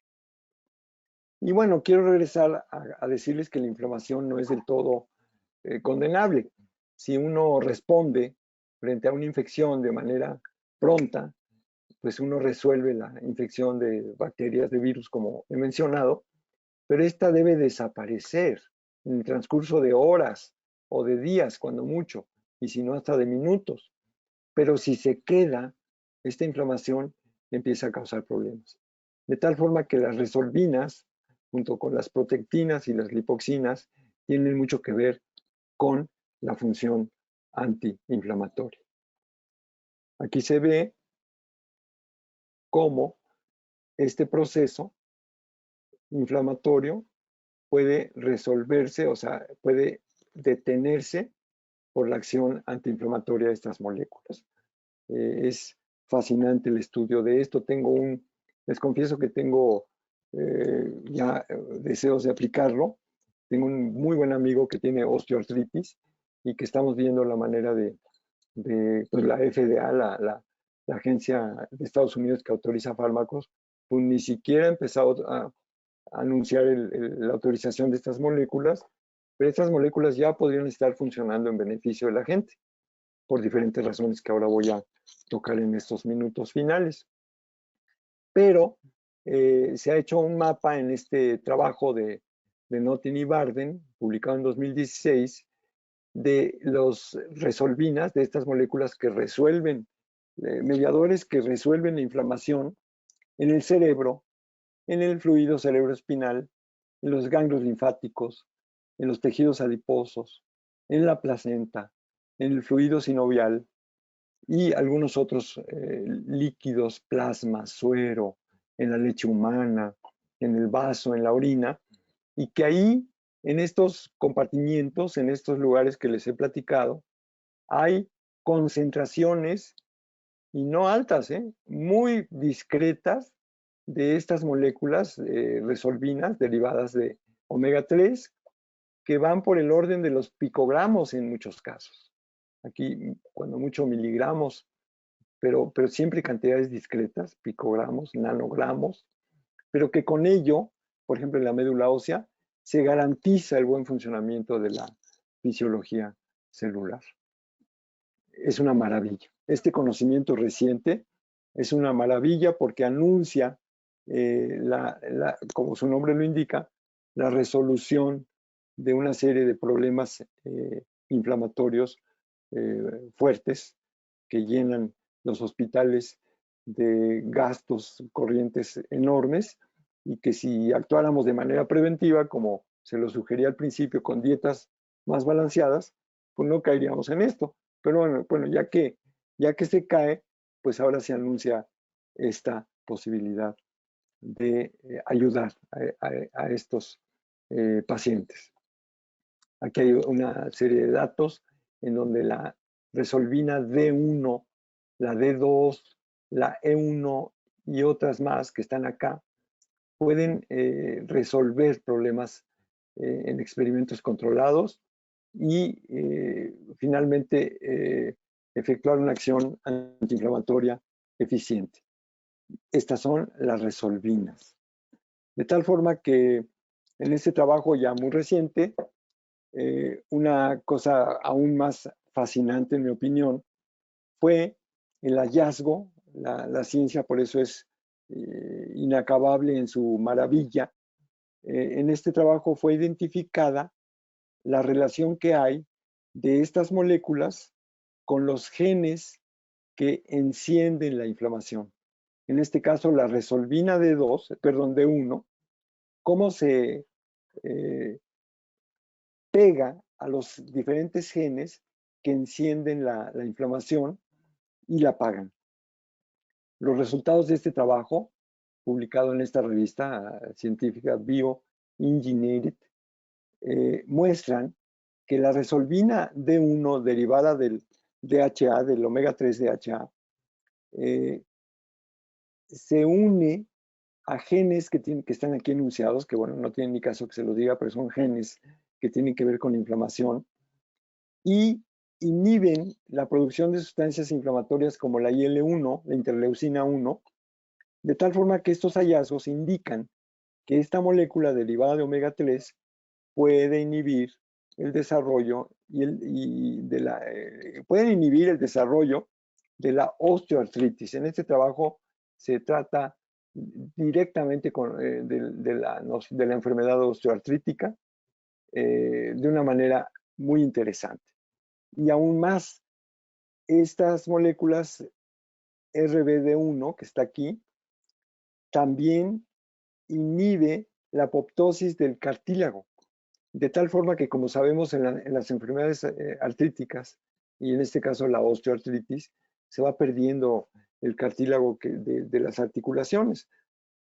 Y bueno, quiero regresar a decirles que la inflamación no es del todo condenable. Si uno responde frente a una infección de manera pronta, pues uno resuelve la infección de bacterias, de virus, como he mencionado, pero esta debe desaparecer en el transcurso de horas o de días, cuando mucho, y si no hasta de minutos. Pero si se queda, esta inflamación empieza a causar problemas. De tal forma que las resolvinas, junto con las protectinas y las lipoxinas, tienen mucho que ver con la función antiinflamatoria. Aquí se ve cómo este proceso inflamatorio puede resolverse, o sea, puede detenerse por la acción antiinflamatoria de estas moléculas. Es fascinante el estudio de esto. Les confieso que tengo ya deseos de aplicarlo. Tengo un muy buen amigo que tiene osteoartritis y que estamos viendo la manera de pues la FDA, la agencia de Estados Unidos que autoriza fármacos, pues ni siquiera ha empezado a anunciar la autorización de estas moléculas, pero estas moléculas ya podrían estar funcionando en beneficio de la gente, por diferentes razones que ahora voy a tocar en estos minutos finales. Pero se ha hecho un mapa en este trabajo de Notin y Barden, publicado en 2016, de los resolvinas, de estas moléculas que resuelven, mediadores que resuelven la inflamación en el cerebro, en el fluido cerebroespinal, en los ganglios linfáticos, en los tejidos adiposos, en la placenta, en el fluido sinovial y algunos otros líquidos, plasma, suero, en la leche humana, en el vaso, en la orina, y que ahí, en estos compartimientos, en estos lugares que les he platicado, hay concentraciones, y no altas, muy discretas, de estas moléculas resolvinas derivadas de omega 3, que van por el orden de los picogramos en muchos casos. Aquí, cuando mucho, miligramos, pero siempre cantidades discretas, picogramos, nanogramos, pero que con ello, por ejemplo, en la médula ósea, se garantiza el buen funcionamiento de la fisiología celular. Es una maravilla. Este conocimiento reciente es una maravilla porque anuncia, como su nombre lo indica, la resolución de una serie de problemas inflamatorios fuertes que llenan los hospitales de gastos corrientes enormes, y que si actuáramos de manera preventiva, como se lo sugería al principio, con dietas más balanceadas, pues no caeríamos en esto. Pero bueno, ya que se cae, pues ahora se anuncia esta posibilidad de ayudar a estos pacientes. Aquí hay una serie de datos en donde la resolvina D1, la D2, la E1 y otras más que están acá, pueden resolver problemas en experimentos controlados y finalmente efectuar una acción antiinflamatoria eficiente. Estas son las resolvinas. De tal forma que en este trabajo ya muy reciente, una cosa aún más fascinante, en mi opinión, fue el hallazgo, la ciencia por eso es inacabable en su maravilla. En este trabajo fue identificada la relación que hay de estas moléculas con los genes que encienden la inflamación. En este caso, la resolvina D1, cómo se pega a los diferentes genes que encienden la inflamación y la apagan. Los resultados de este trabajo, publicado en esta revista científica Bioengineered, muestran que la resolvina D1 derivada del DHA, del omega 3 DHA, se une a genes que están aquí enunciados, que bueno, no tienen ni caso que se los diga, pero son genes que tienen que ver con la inflamación, y inhiben la producción de sustancias inflamatorias como la IL-1, la interleucina 1, de tal forma que estos hallazgos indican que esta molécula derivada de omega 3 puede inhibir el desarrollo puede inhibir el desarrollo de la osteoartritis. En este trabajo se trata directamente de la enfermedad osteoartrítica de una manera muy interesante. Y aún más, estas moléculas RBD1 que está aquí también inhibe la apoptosis del cartílago, de tal forma que, como sabemos, en las enfermedades artríticas, y en este caso la osteoartritis, se va perdiendo el cartílago de las articulaciones,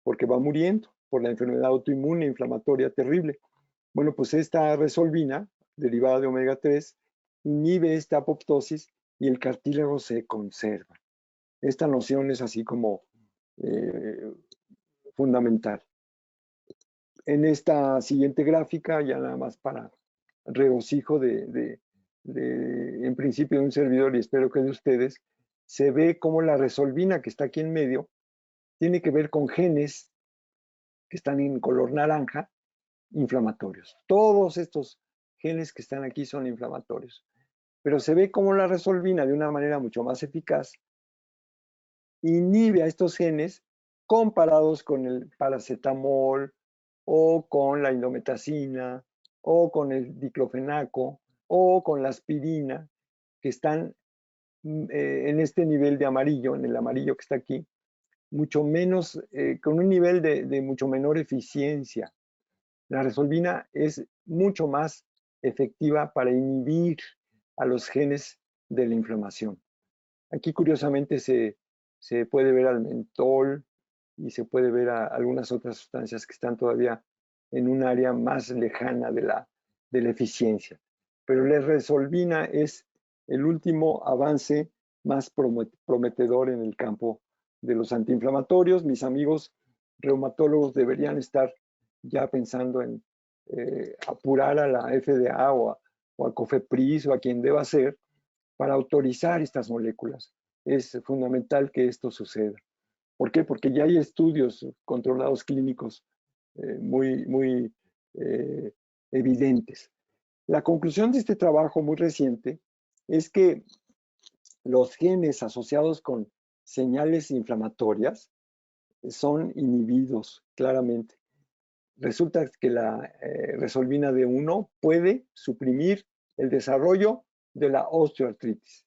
porque va muriendo por la enfermedad autoinmune inflamatoria terrible. Bueno, pues esta resolvina, derivada de omega 3, inhibe esta apoptosis y el cartílago se conserva. Esta noción es así como fundamental. En esta siguiente gráfica, ya nada más para regocijo en principio de un servidor y espero que de ustedes, se ve cómo la resolvina que está aquí en medio tiene que ver con genes que están en color naranja, inflamatorios. Todos estos genes que están aquí son inflamatorios. Pero se ve cómo la resolvina de una manera mucho más eficaz inhibe a estos genes comparados con el paracetamol o con la indometacina o con el diclofenaco o con la aspirina, que están en este nivel de amarillo, en el amarillo que está aquí, mucho menos, con un nivel de mucho menor eficiencia. La resolvina es mucho más efectiva para inhibir a los genes de la inflamación. Aquí curiosamente se puede ver al mentol y se puede ver a algunas otras sustancias que están todavía en un área más lejana de la eficiencia. Pero la resolvina es el último avance más prometedor en el campo de los antiinflamatorios. Mis amigos reumatólogos deberían estar ya pensando en apurar a la FDA o a COFEPRIS o a quien deba ser para autorizar estas moléculas. Es fundamental que esto suceda. ¿Por qué? Porque ya hay estudios controlados clínicos muy evidentes. La conclusión de este trabajo muy reciente es que los genes asociados con señales inflamatorias son inhibidos claramente. Resulta que la resolvina D1 puede suprimir el desarrollo de la osteoartritis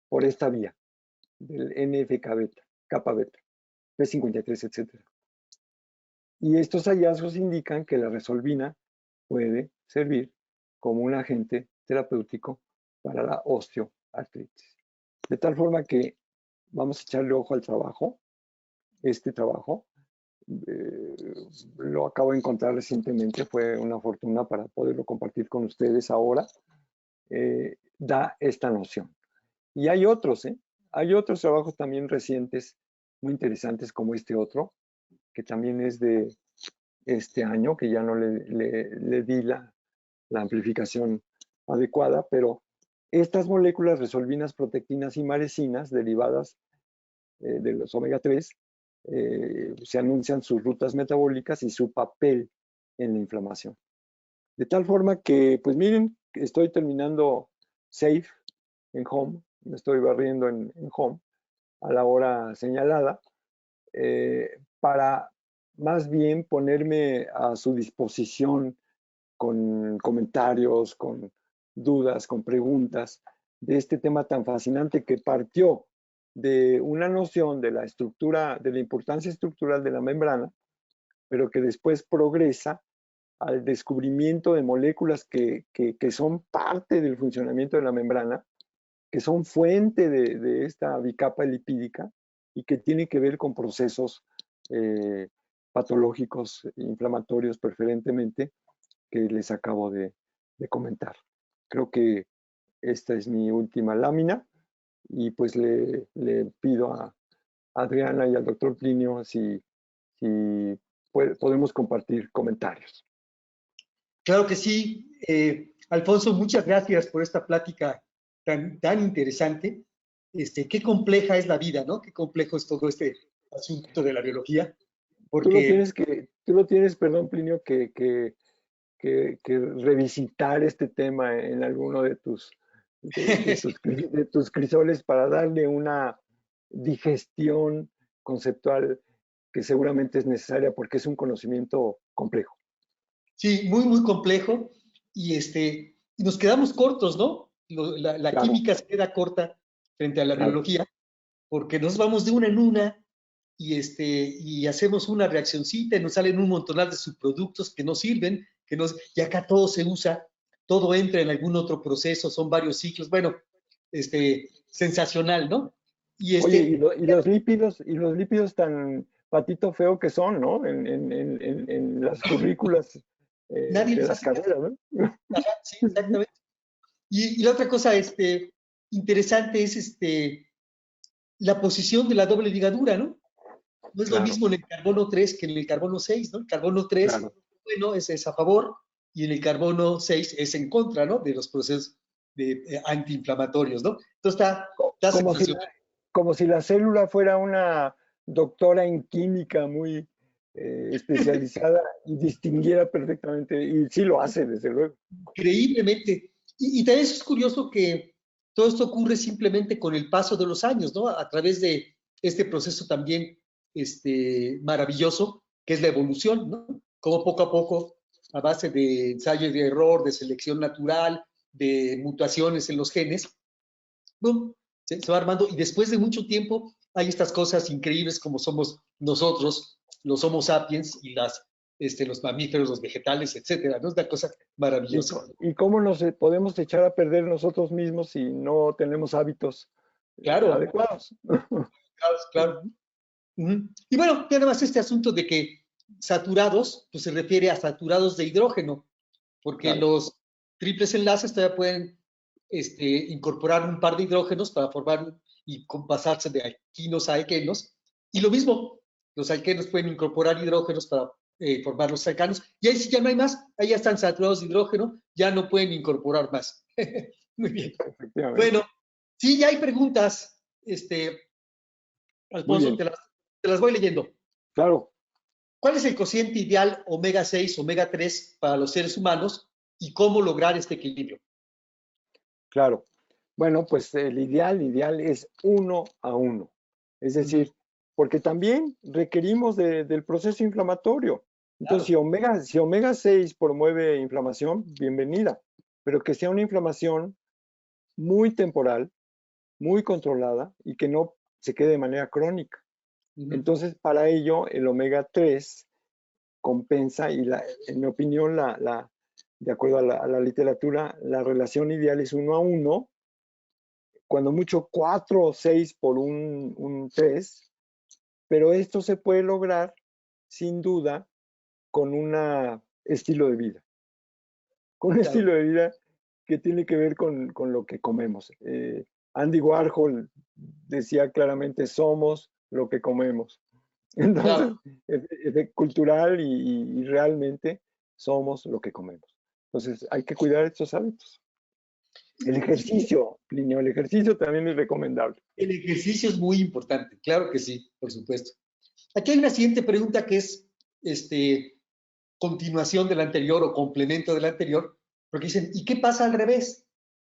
por esta vía del NF-kappa beta, P53, etc. Y estos hallazgos indican que la resolvina puede servir como un agente terapéutico para la osteoartritis. De tal forma que vamos a echarle ojo al trabajo. Este trabajo lo acabo de encontrar recientemente, fue una fortuna para poderlo compartir con ustedes ahora. Da esta noción. Y hay otros, hay otros trabajos también recientes muy interesantes como este otro, que también es de este año, que ya no le di la amplificación adecuada, pero estas moléculas resolvinas, protectinas y maresinas derivadas de los omega 3 se anuncian sus rutas metabólicas y su papel en la inflamación. De tal forma que, pues miren, estoy terminando SAFE en Home, me estoy barriendo en home a la hora señalada, para más bien ponerme a su disposición con comentarios, con dudas, con preguntas de este tema tan fascinante que partió de una noción de la estructura, de la importancia estructural de la membrana, pero que después progresa al descubrimiento de moléculas que son parte del funcionamiento de la membrana, que son fuente de esta bicapa lipídica y que tiene que ver con procesos patológicos, inflamatorios preferentemente, que les acabo de comentar. Creo que esta es mi última lámina y pues le pido a Adriana y al doctor Plinio si podemos compartir comentarios. Claro que sí. Alfonso, muchas gracias por esta plática tan interesante. Qué compleja es la vida, ¿no? Qué complejo es todo este asunto de la biología. Porque Tú lo tienes, perdón, Plinio, que revisitar este tema en alguno de tus crisoles para darle una digestión conceptual que seguramente es necesaria porque es un conocimiento complejo. sí, muy complejo. Y nos quedamos cortos, ¿no? La Claro, química se queda corta frente a la claro. biología porque nos vamos de una en una y hacemos una reaccioncita y nos salen un montonal de subproductos que no sirven, y acá todo se usa, todo entra en algún otro proceso, son varios ciclos. Bueno, sensacional, ¿no? Oye, y los lípidos tan patito feo que son, ¿no? En las currículas nadie de les las hace caso. carreras, ¿no? Ajá, sí, exactamente. Y la otra cosa interesante es la posición de la doble ligadura, ¿no? No es lo Claro, mismo en el carbono 3 que en el carbono 6, ¿no? El carbono 3, claro. bueno, es a favor, y en el carbono 6 es en contra, ¿no? De los procesos antiinflamatorios, ¿no? Entonces está Como si, sensacional. como si la célula fuera una doctora en química muy especializada y distinguiera perfectamente, y sí lo hace, desde luego. Increíblemente. Y también es curioso que todo esto ocurre simplemente con el paso de los años, ¿no? A través de este proceso también maravilloso, que es la evolución, ¿no? Como poco a poco, a base de ensayo y de error, de selección natural, de mutaciones en los genes, ¡bum! Se va armando. Y después de mucho tiempo hay estas cosas increíbles como somos nosotros, los Homo sapiens y los mamíferos, los vegetales, etcétera, ¿no? Es una cosa maravillosa. ¿Y cómo nos podemos echar a perder nosotros mismos si no tenemos hábitos Claro, adecuados? claro. Y bueno, ya nada más este asunto de que saturados, pues se refiere a saturados de hidrógeno, porque Claro. los triples enlaces todavía pueden incorporar un par de hidrógenos para formar y pasarse de alquinos a alquenos. Y lo mismo, los alquenos pueden incorporar hidrógenos para formar los alcanos. Y ahí sí ya no hay más, ahí ya están saturados de hidrógeno, ya no pueden incorporar más. Muy bien. Efectivamente. Bueno, sí, ya hay preguntas, Muy Alfonso, bien. te las voy leyendo. Claro, ¿Cuál es el cociente ideal omega 6, omega 3 para los seres humanos y cómo lograr este equilibrio? claro. Bueno, pues el ideal es 1 a 1. Es decir, porque también requerimos del proceso inflamatorio. Entonces, Claro. si omega 6 promueve inflamación, bienvenida, pero que sea una inflamación muy temporal, muy controlada y que no se quede de manera crónica. Entonces, para ello, el omega 3 compensa y en mi opinión, de acuerdo a la literatura, la relación ideal es 1 a 1, cuando mucho 4 o 6 por un 3, pero esto se puede lograr sin duda con un estilo de vida, con un Claro. estilo de vida que tiene que ver con lo que comemos. Andy Warhol decía claramente, somos lo que comemos. Entonces, Claro. es cultural y realmente somos lo que comemos. Entonces, hay que cuidar estos hábitos. El Y ejercicio, Plinio, el ejercicio también es recomendable. el ejercicio es muy importante, claro que sí, por supuesto. Aquí hay una siguiente pregunta que es continuación de la anterior o complemento de la anterior, porque dicen, ¿y qué pasa al revés?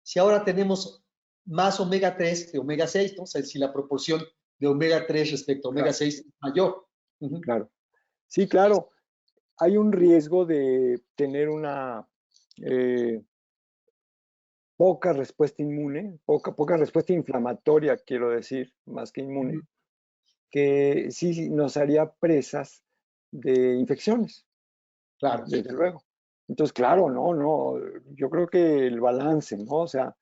Si ahora tenemos más omega 3 que omega 6, ¿no? O sea, si la proporción de omega 3 respecto a omega Claro, 6 es mayor. claro. Sí, claro. Hay un riesgo de tener una poca respuesta inmune, poca respuesta inflamatoria, quiero decir, más que inmune, que sí nos haría presas de infecciones, Claro. desde luego. Entonces, claro, no, yo creo que el balance, ¿no? O sea,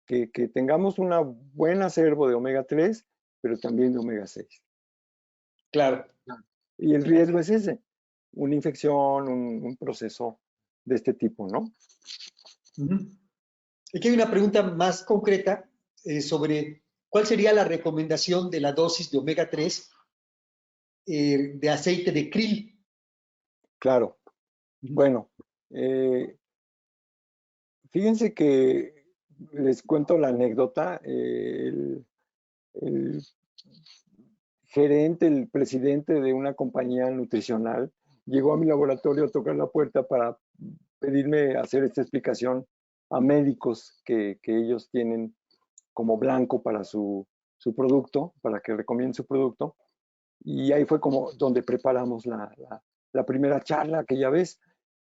que tengamos un buen acervo de omega 3, pero también de omega 6. Claro. Y el riesgo es ese, una infección, un proceso de este tipo, ¿no? Aquí hay una pregunta más concreta sobre cuál sería la recomendación de la dosis de omega 3 de aceite de krill. Claro. Bueno, fíjense que les cuento la anécdota. El gerente, el presidente de una compañía nutricional, llegó a mi laboratorio a tocar la puerta para pedirme hacer esta explicación a médicos que ellos tienen como blanco para su producto, para que recomienden su producto. Y ahí fue como donde preparamos la primera charla, aquella vez.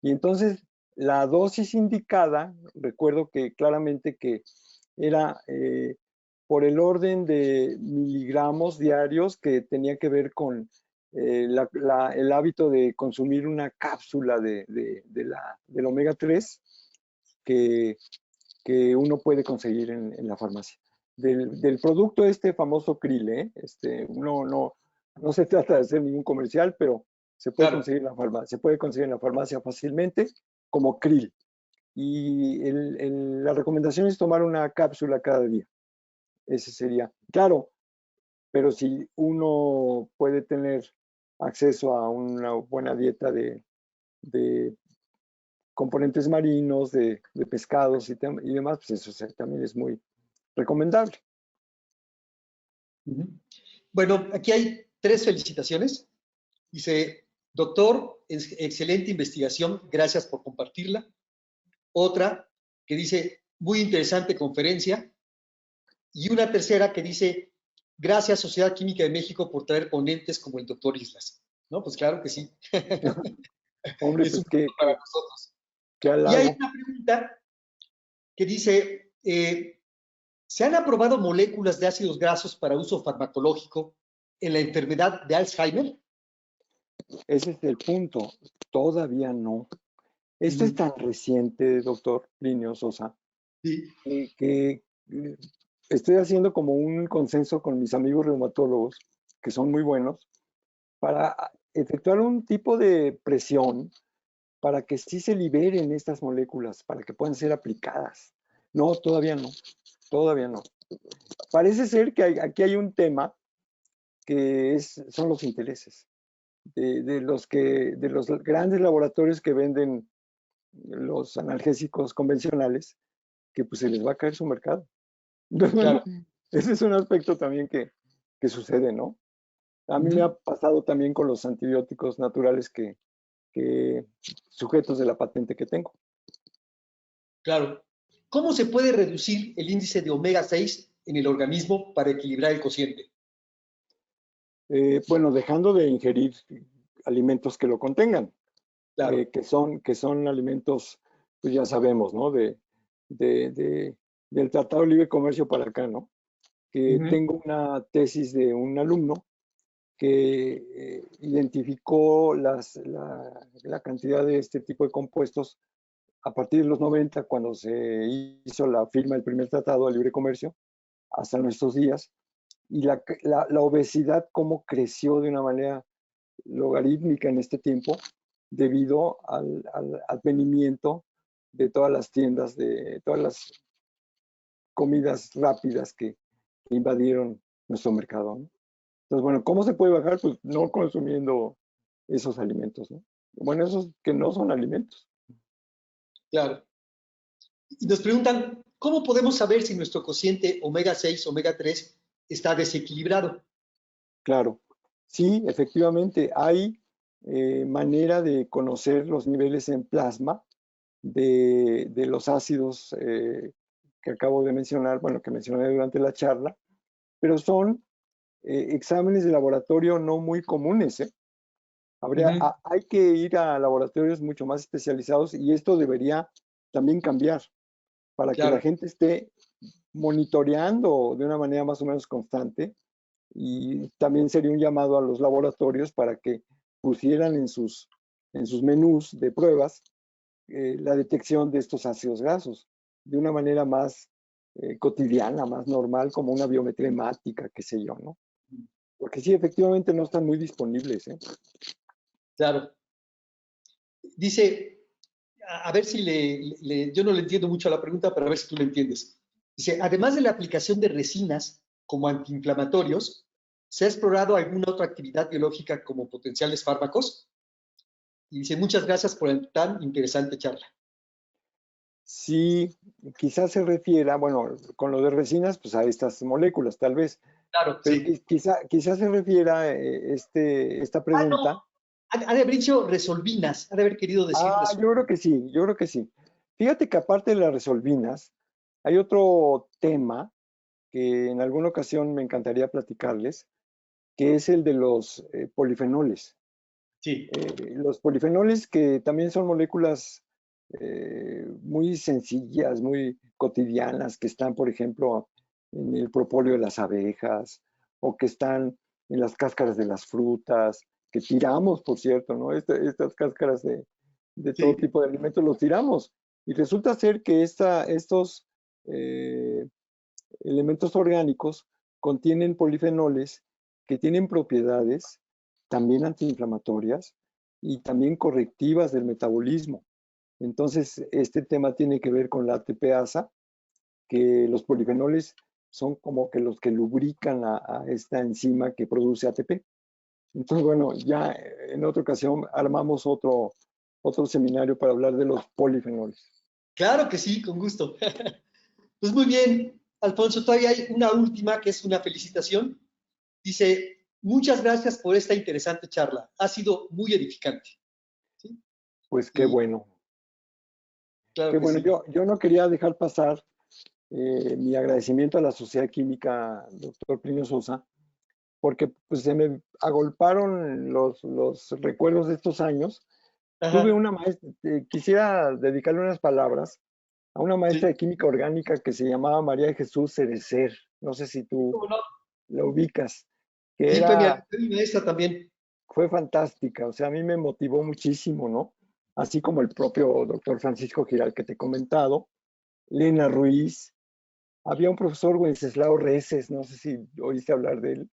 Y entonces la dosis indicada, recuerdo que claramente que era por el orden de miligramos diarios que tenía que ver con el hábito de consumir una cápsula del omega 3 que, que uno puede conseguir en la farmacia. Del producto este famoso krill, no se trata de hacer ningún comercial, pero se puede Claro. conseguir en la farmacia, se puede conseguir en la farmacia fácilmente como krill. Y la recomendación es tomar una cápsula cada día. Ese sería, claro, pero si uno puede tener acceso a una buena dieta de componentes marinos, de pescados y demás, pues eso también es muy recomendable. Bueno, aquí hay 3 felicitaciones. Dice, doctor, excelente investigación, gracias por compartirla. Otra que dice, muy interesante conferencia. Y una tercera que dice, gracias Sociedad Química de México por traer ponentes como el doctor Islas. ¿No? Pues claro que sí. Hombre, Es un pues gusto para nosotros. qué Y hay halago. una pregunta que dice, ¿se han aprobado moléculas de ácidos grasos para uso farmacológico en la enfermedad de Alzheimer? Ese es el punto. Todavía no. Esto es tan reciente, doctor Plinio Sosa, Sí. que estoy haciendo como un consenso con mis amigos reumatólogos, que son muy buenos, para efectuar un tipo de presión para que sí se liberen estas moléculas, para que puedan ser aplicadas. No, todavía no, todavía no. Parece ser que aquí hay un tema que son los intereses de los grandes laboratorios que venden los analgésicos convencionales, que pues se les va a caer su mercado. Entonces, bueno, Claro. ese es un aspecto también que sucede, ¿no? A mí me ha pasado también con los antibióticos naturales que sujetos de la patente que tengo. Claro. ¿Cómo se puede reducir el índice de omega 6 en el organismo para equilibrar el cociente? Bueno, dejando de ingerir alimentos que lo contengan, Claro. que son alimentos, pues ya sabemos, ¿no? Del Tratado de Libre Comercio para acá, ¿no? Que tengo una tesis de un alumno que identificó la cantidad de este tipo de compuestos a partir de los 90, cuando se hizo la firma del primer Tratado de Libre Comercio, hasta nuestros días, y la obesidad cómo creció de una manera logarítmica en este tiempo debido al advenimiento de todas las tiendas, de todas las comidas rápidas que invadieron nuestro mercado, ¿no? Entonces, bueno, ¿cómo se puede bajar? Pues no consumiendo esos alimentos, ¿no? Bueno, esos que no son alimentos. Claro. Y nos preguntan, ¿cómo podemos saber si nuestro cociente omega 6, omega 3 está desequilibrado? Claro, sí, efectivamente, hay manera de conocer los niveles en plasma de los ácidos que acabo de mencionar, bueno, que mencioné durante la charla, pero son exámenes de laboratorio no muy comunes, ¿eh? Hay que ir a laboratorios mucho más especializados y esto debería también cambiar para que la Claro, gente esté monitoreando de una manera más o menos constante, y también sería un llamado a los laboratorios para que pusieran en sus menús de pruebas la detección de estos ácidos grasos de una manera más cotidiana, más normal, como una biometría hemática, qué sé yo, ¿no? Porque sí, efectivamente no están muy disponibles, ¿eh? claro. Dice, a ver si yo no le entiendo mucho a la pregunta, pero a ver si tú le entiendes. Dice, además de la aplicación de resinas como antiinflamatorios, ¿se ha explorado alguna otra actividad biológica como potenciales fármacos? Y dice, muchas gracias por el tan interesante charla. Sí, quizás se refiera, bueno, con lo de resinas, pues a estas moléculas tal vez, Claro, pero sí. quizás se refiera esta Ah, no, pregunta. ha de haber dicho resolvinas, ha de haber querido decir Yo creo que sí, yo creo que sí. Fíjate que aparte de las resolvinas, hay otro tema que en alguna ocasión me encantaría platicarles, que es el de los polifenoles. sí, Los polifenoles, que también son moléculas muy sencillas, muy cotidianas, que están, por ejemplo, en el propóleo de las abejas, o que están en las cáscaras de las frutas, que tiramos, por cierto, ¿no? Estas cáscaras de todo sí, tipo de alimentos los tiramos. Y resulta ser que estos eh, elementos orgánicos contienen polifenoles que tienen propiedades también antiinflamatorias y también correctivas del metabolismo. Entonces, este tema tiene que ver con la ATPasa, que los polifenoles son como que los que lubrican a esta enzima que produce ATP. Entonces, bueno, ya en otra ocasión armamos otro seminario para hablar de los polifenoles. claro que sí, con gusto. Pues muy bien, Alfonso, todavía hay una última que es una felicitación. Dice, muchas gracias por esta interesante charla. Ha sido muy edificante. ¿Sí? Pues qué Y bueno, claro qué que bueno. sí. Yo no quería dejar pasar mi agradecimiento a la Sociedad Química, doctor Plinio Sosa, porque pues, se me agolparon los recuerdos de estos años. Tuve Ajá, una maestra, quisiera dedicarle unas palabras a una maestra sí. de química orgánica que se llamaba María de Jesús Cerecer, no sé si Sí, tú cómo no. la ubicas, que Sí, fue mi maestra también. fue fantástica, o sea, a mí me motivó muchísimo, ¿no? Así como el propio doctor Francisco Giral que te he comentado, Lena Ruiz, había un profesor Wenceslao Reces, no sé si oíste hablar de él,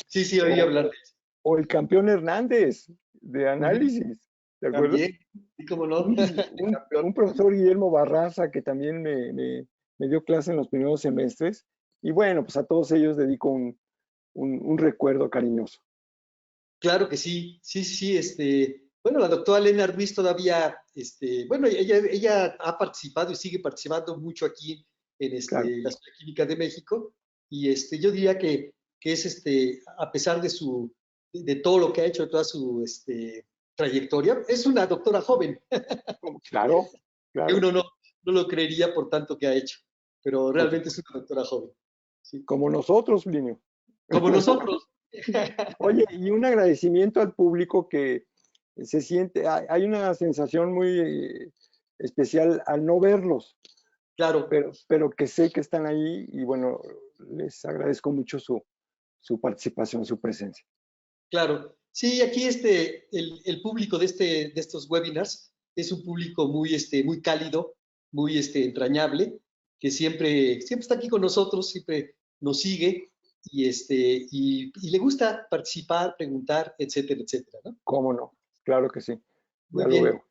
Sí, sí, oí o, hablar de eso. o el campeón Hernández de Ujú, análisis, ¿te acuerdas? también, sí, cómo no. El campeón. Un profesor Guillermo Barraza que también me dio clase en los primeros semestres, y bueno, pues a todos ellos dedico un recuerdo cariñoso. Claro que sí, sí, sí, sí, bueno, la doctora Elena Ruiz todavía, bueno, ella ha participado y sigue participando mucho aquí en Claro, la Escuela Química de México, y yo diría que es, a pesar de todo lo que ha hecho, de toda su, trayectoria, es una doctora joven, claro, que claro, uno no lo creería por tanto que ha hecho, pero por realmente es supuesto. una doctora joven, ¿sí? Como nosotros, Plinio. Como nosotros. Oye, y un agradecimiento al público que se siente, hay una sensación muy especial al no verlos, Claro, pero que sé que están ahí y bueno, les agradezco mucho su participación, su presencia. claro. Sí, aquí el público de estos webinars es un público muy, muy cálido, muy entrañable, que siempre está aquí con nosotros, siempre nos sigue y le gusta participar, preguntar, etcétera, etcétera, ¿no? ¿Cómo no? Claro que sí, Muy ya lo bien. veo.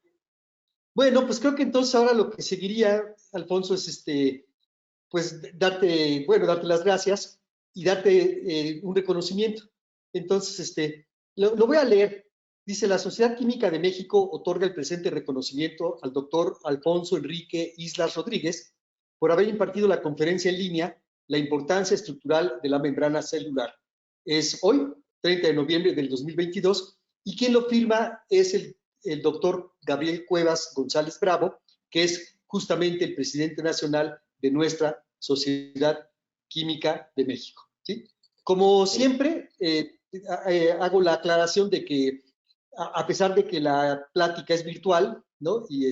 Bueno, pues creo que entonces ahora lo que seguiría, Alfonso, es pues darte las gracias y darte un reconocimiento. Entonces, lo voy a leer. Dice, la Sociedad Química de México otorga el presente reconocimiento al doctor Alfonso Enrique Islas Rodríguez por haber impartido la conferencia en línea La importancia estructural de la membrana celular. Es hoy, 30 de noviembre del 2022, y quien lo firma es doctor Gabriel Cuevas González Bravo, que es justamente el presidente nacional de nuestra Sociedad Química de México, ¿sí? Como siempre, hago la aclaración de que a pesar de que la plática es virtual, ¿no? Y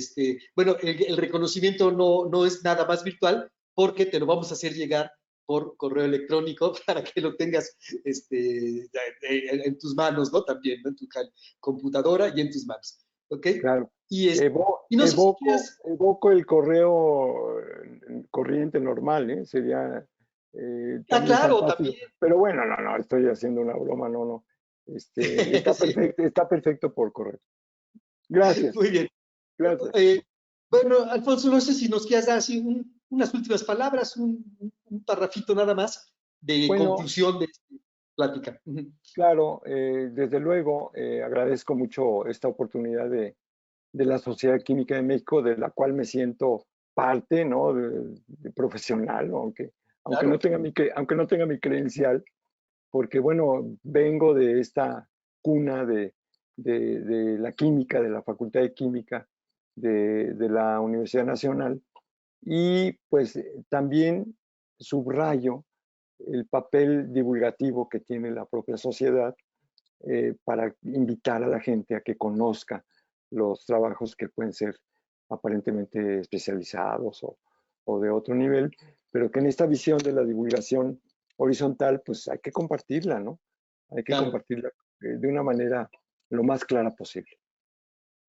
bueno, el reconocimiento no es nada más virtual porque te lo vamos a hacer llegar por correo electrónico para que lo tengas en tus manos, ¿no? También, ¿no? En tu computadora y en tus manos, ¿ok? Claro. Y, y no sé si quieres... Evoco el correo corriente normal, ¿eh? Sería también claro, fantástico. también. Pero bueno, no, estoy haciendo una broma, no. Está Sí. perfecto, está perfecto por correo. Gracias. Muy bien. Gracias. Bueno, Alfonso, no sé si nos quieras dar así unas últimas palabras, un parrafito nada más de Bueno, conclusión de esta plática. claro, desde luego, agradezco mucho esta oportunidad de la Sociedad Química de México, de la cual me siento parte, ¿no? De profesional, ¿no? Aunque no Claro, tenga aunque no tenga mi credencial, porque bueno, vengo de esta cuna de la química, de la Facultad de Química de la Universidad Nacional, y pues también subrayo el papel divulgativo que tiene la propia sociedad para invitar a la gente a que conozca los trabajos que pueden ser aparentemente especializados o de otro nivel, pero que en esta visión de la divulgación horizontal, pues hay que compartirla, ¿no? Hay que claro, compartirla de una manera lo más clara posible.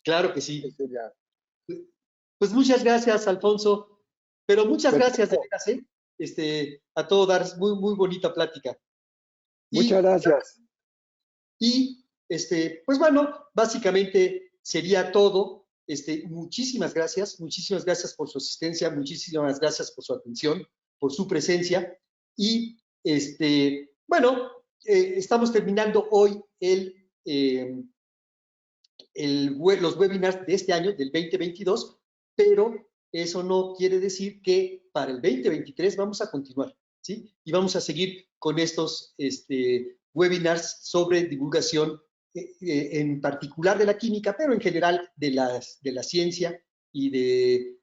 claro que sí. Eso ya. Pues muchas gracias, Alfonso, pero muchas gracias de Perfecto. veras, a todo dar, muy bonita plática. Muchas Y, gracias. pues bueno, básicamente sería todo. Muchísimas gracias por su asistencia, muchísimas gracias por su atención, por su presencia. Y bueno, estamos terminando hoy los webinars de este año, del 2022, pero eso no quiere decir que para el 2023 vamos a continuar, ¿sí? Y vamos a seguir con estos webinars sobre divulgación, en particular de la química, pero en general de la ciencia y de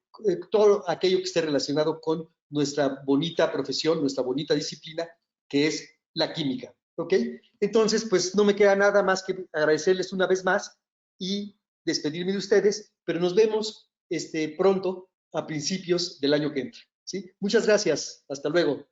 todo aquello que esté relacionado con nuestra bonita profesión, nuestra bonita disciplina, que es la química, ¿ok? Entonces, pues no me queda nada más que agradecerles una vez más y despedirme de ustedes, pero nos vemos pronto a principios del año que entra, ¿sí? Muchas gracias. Hasta luego.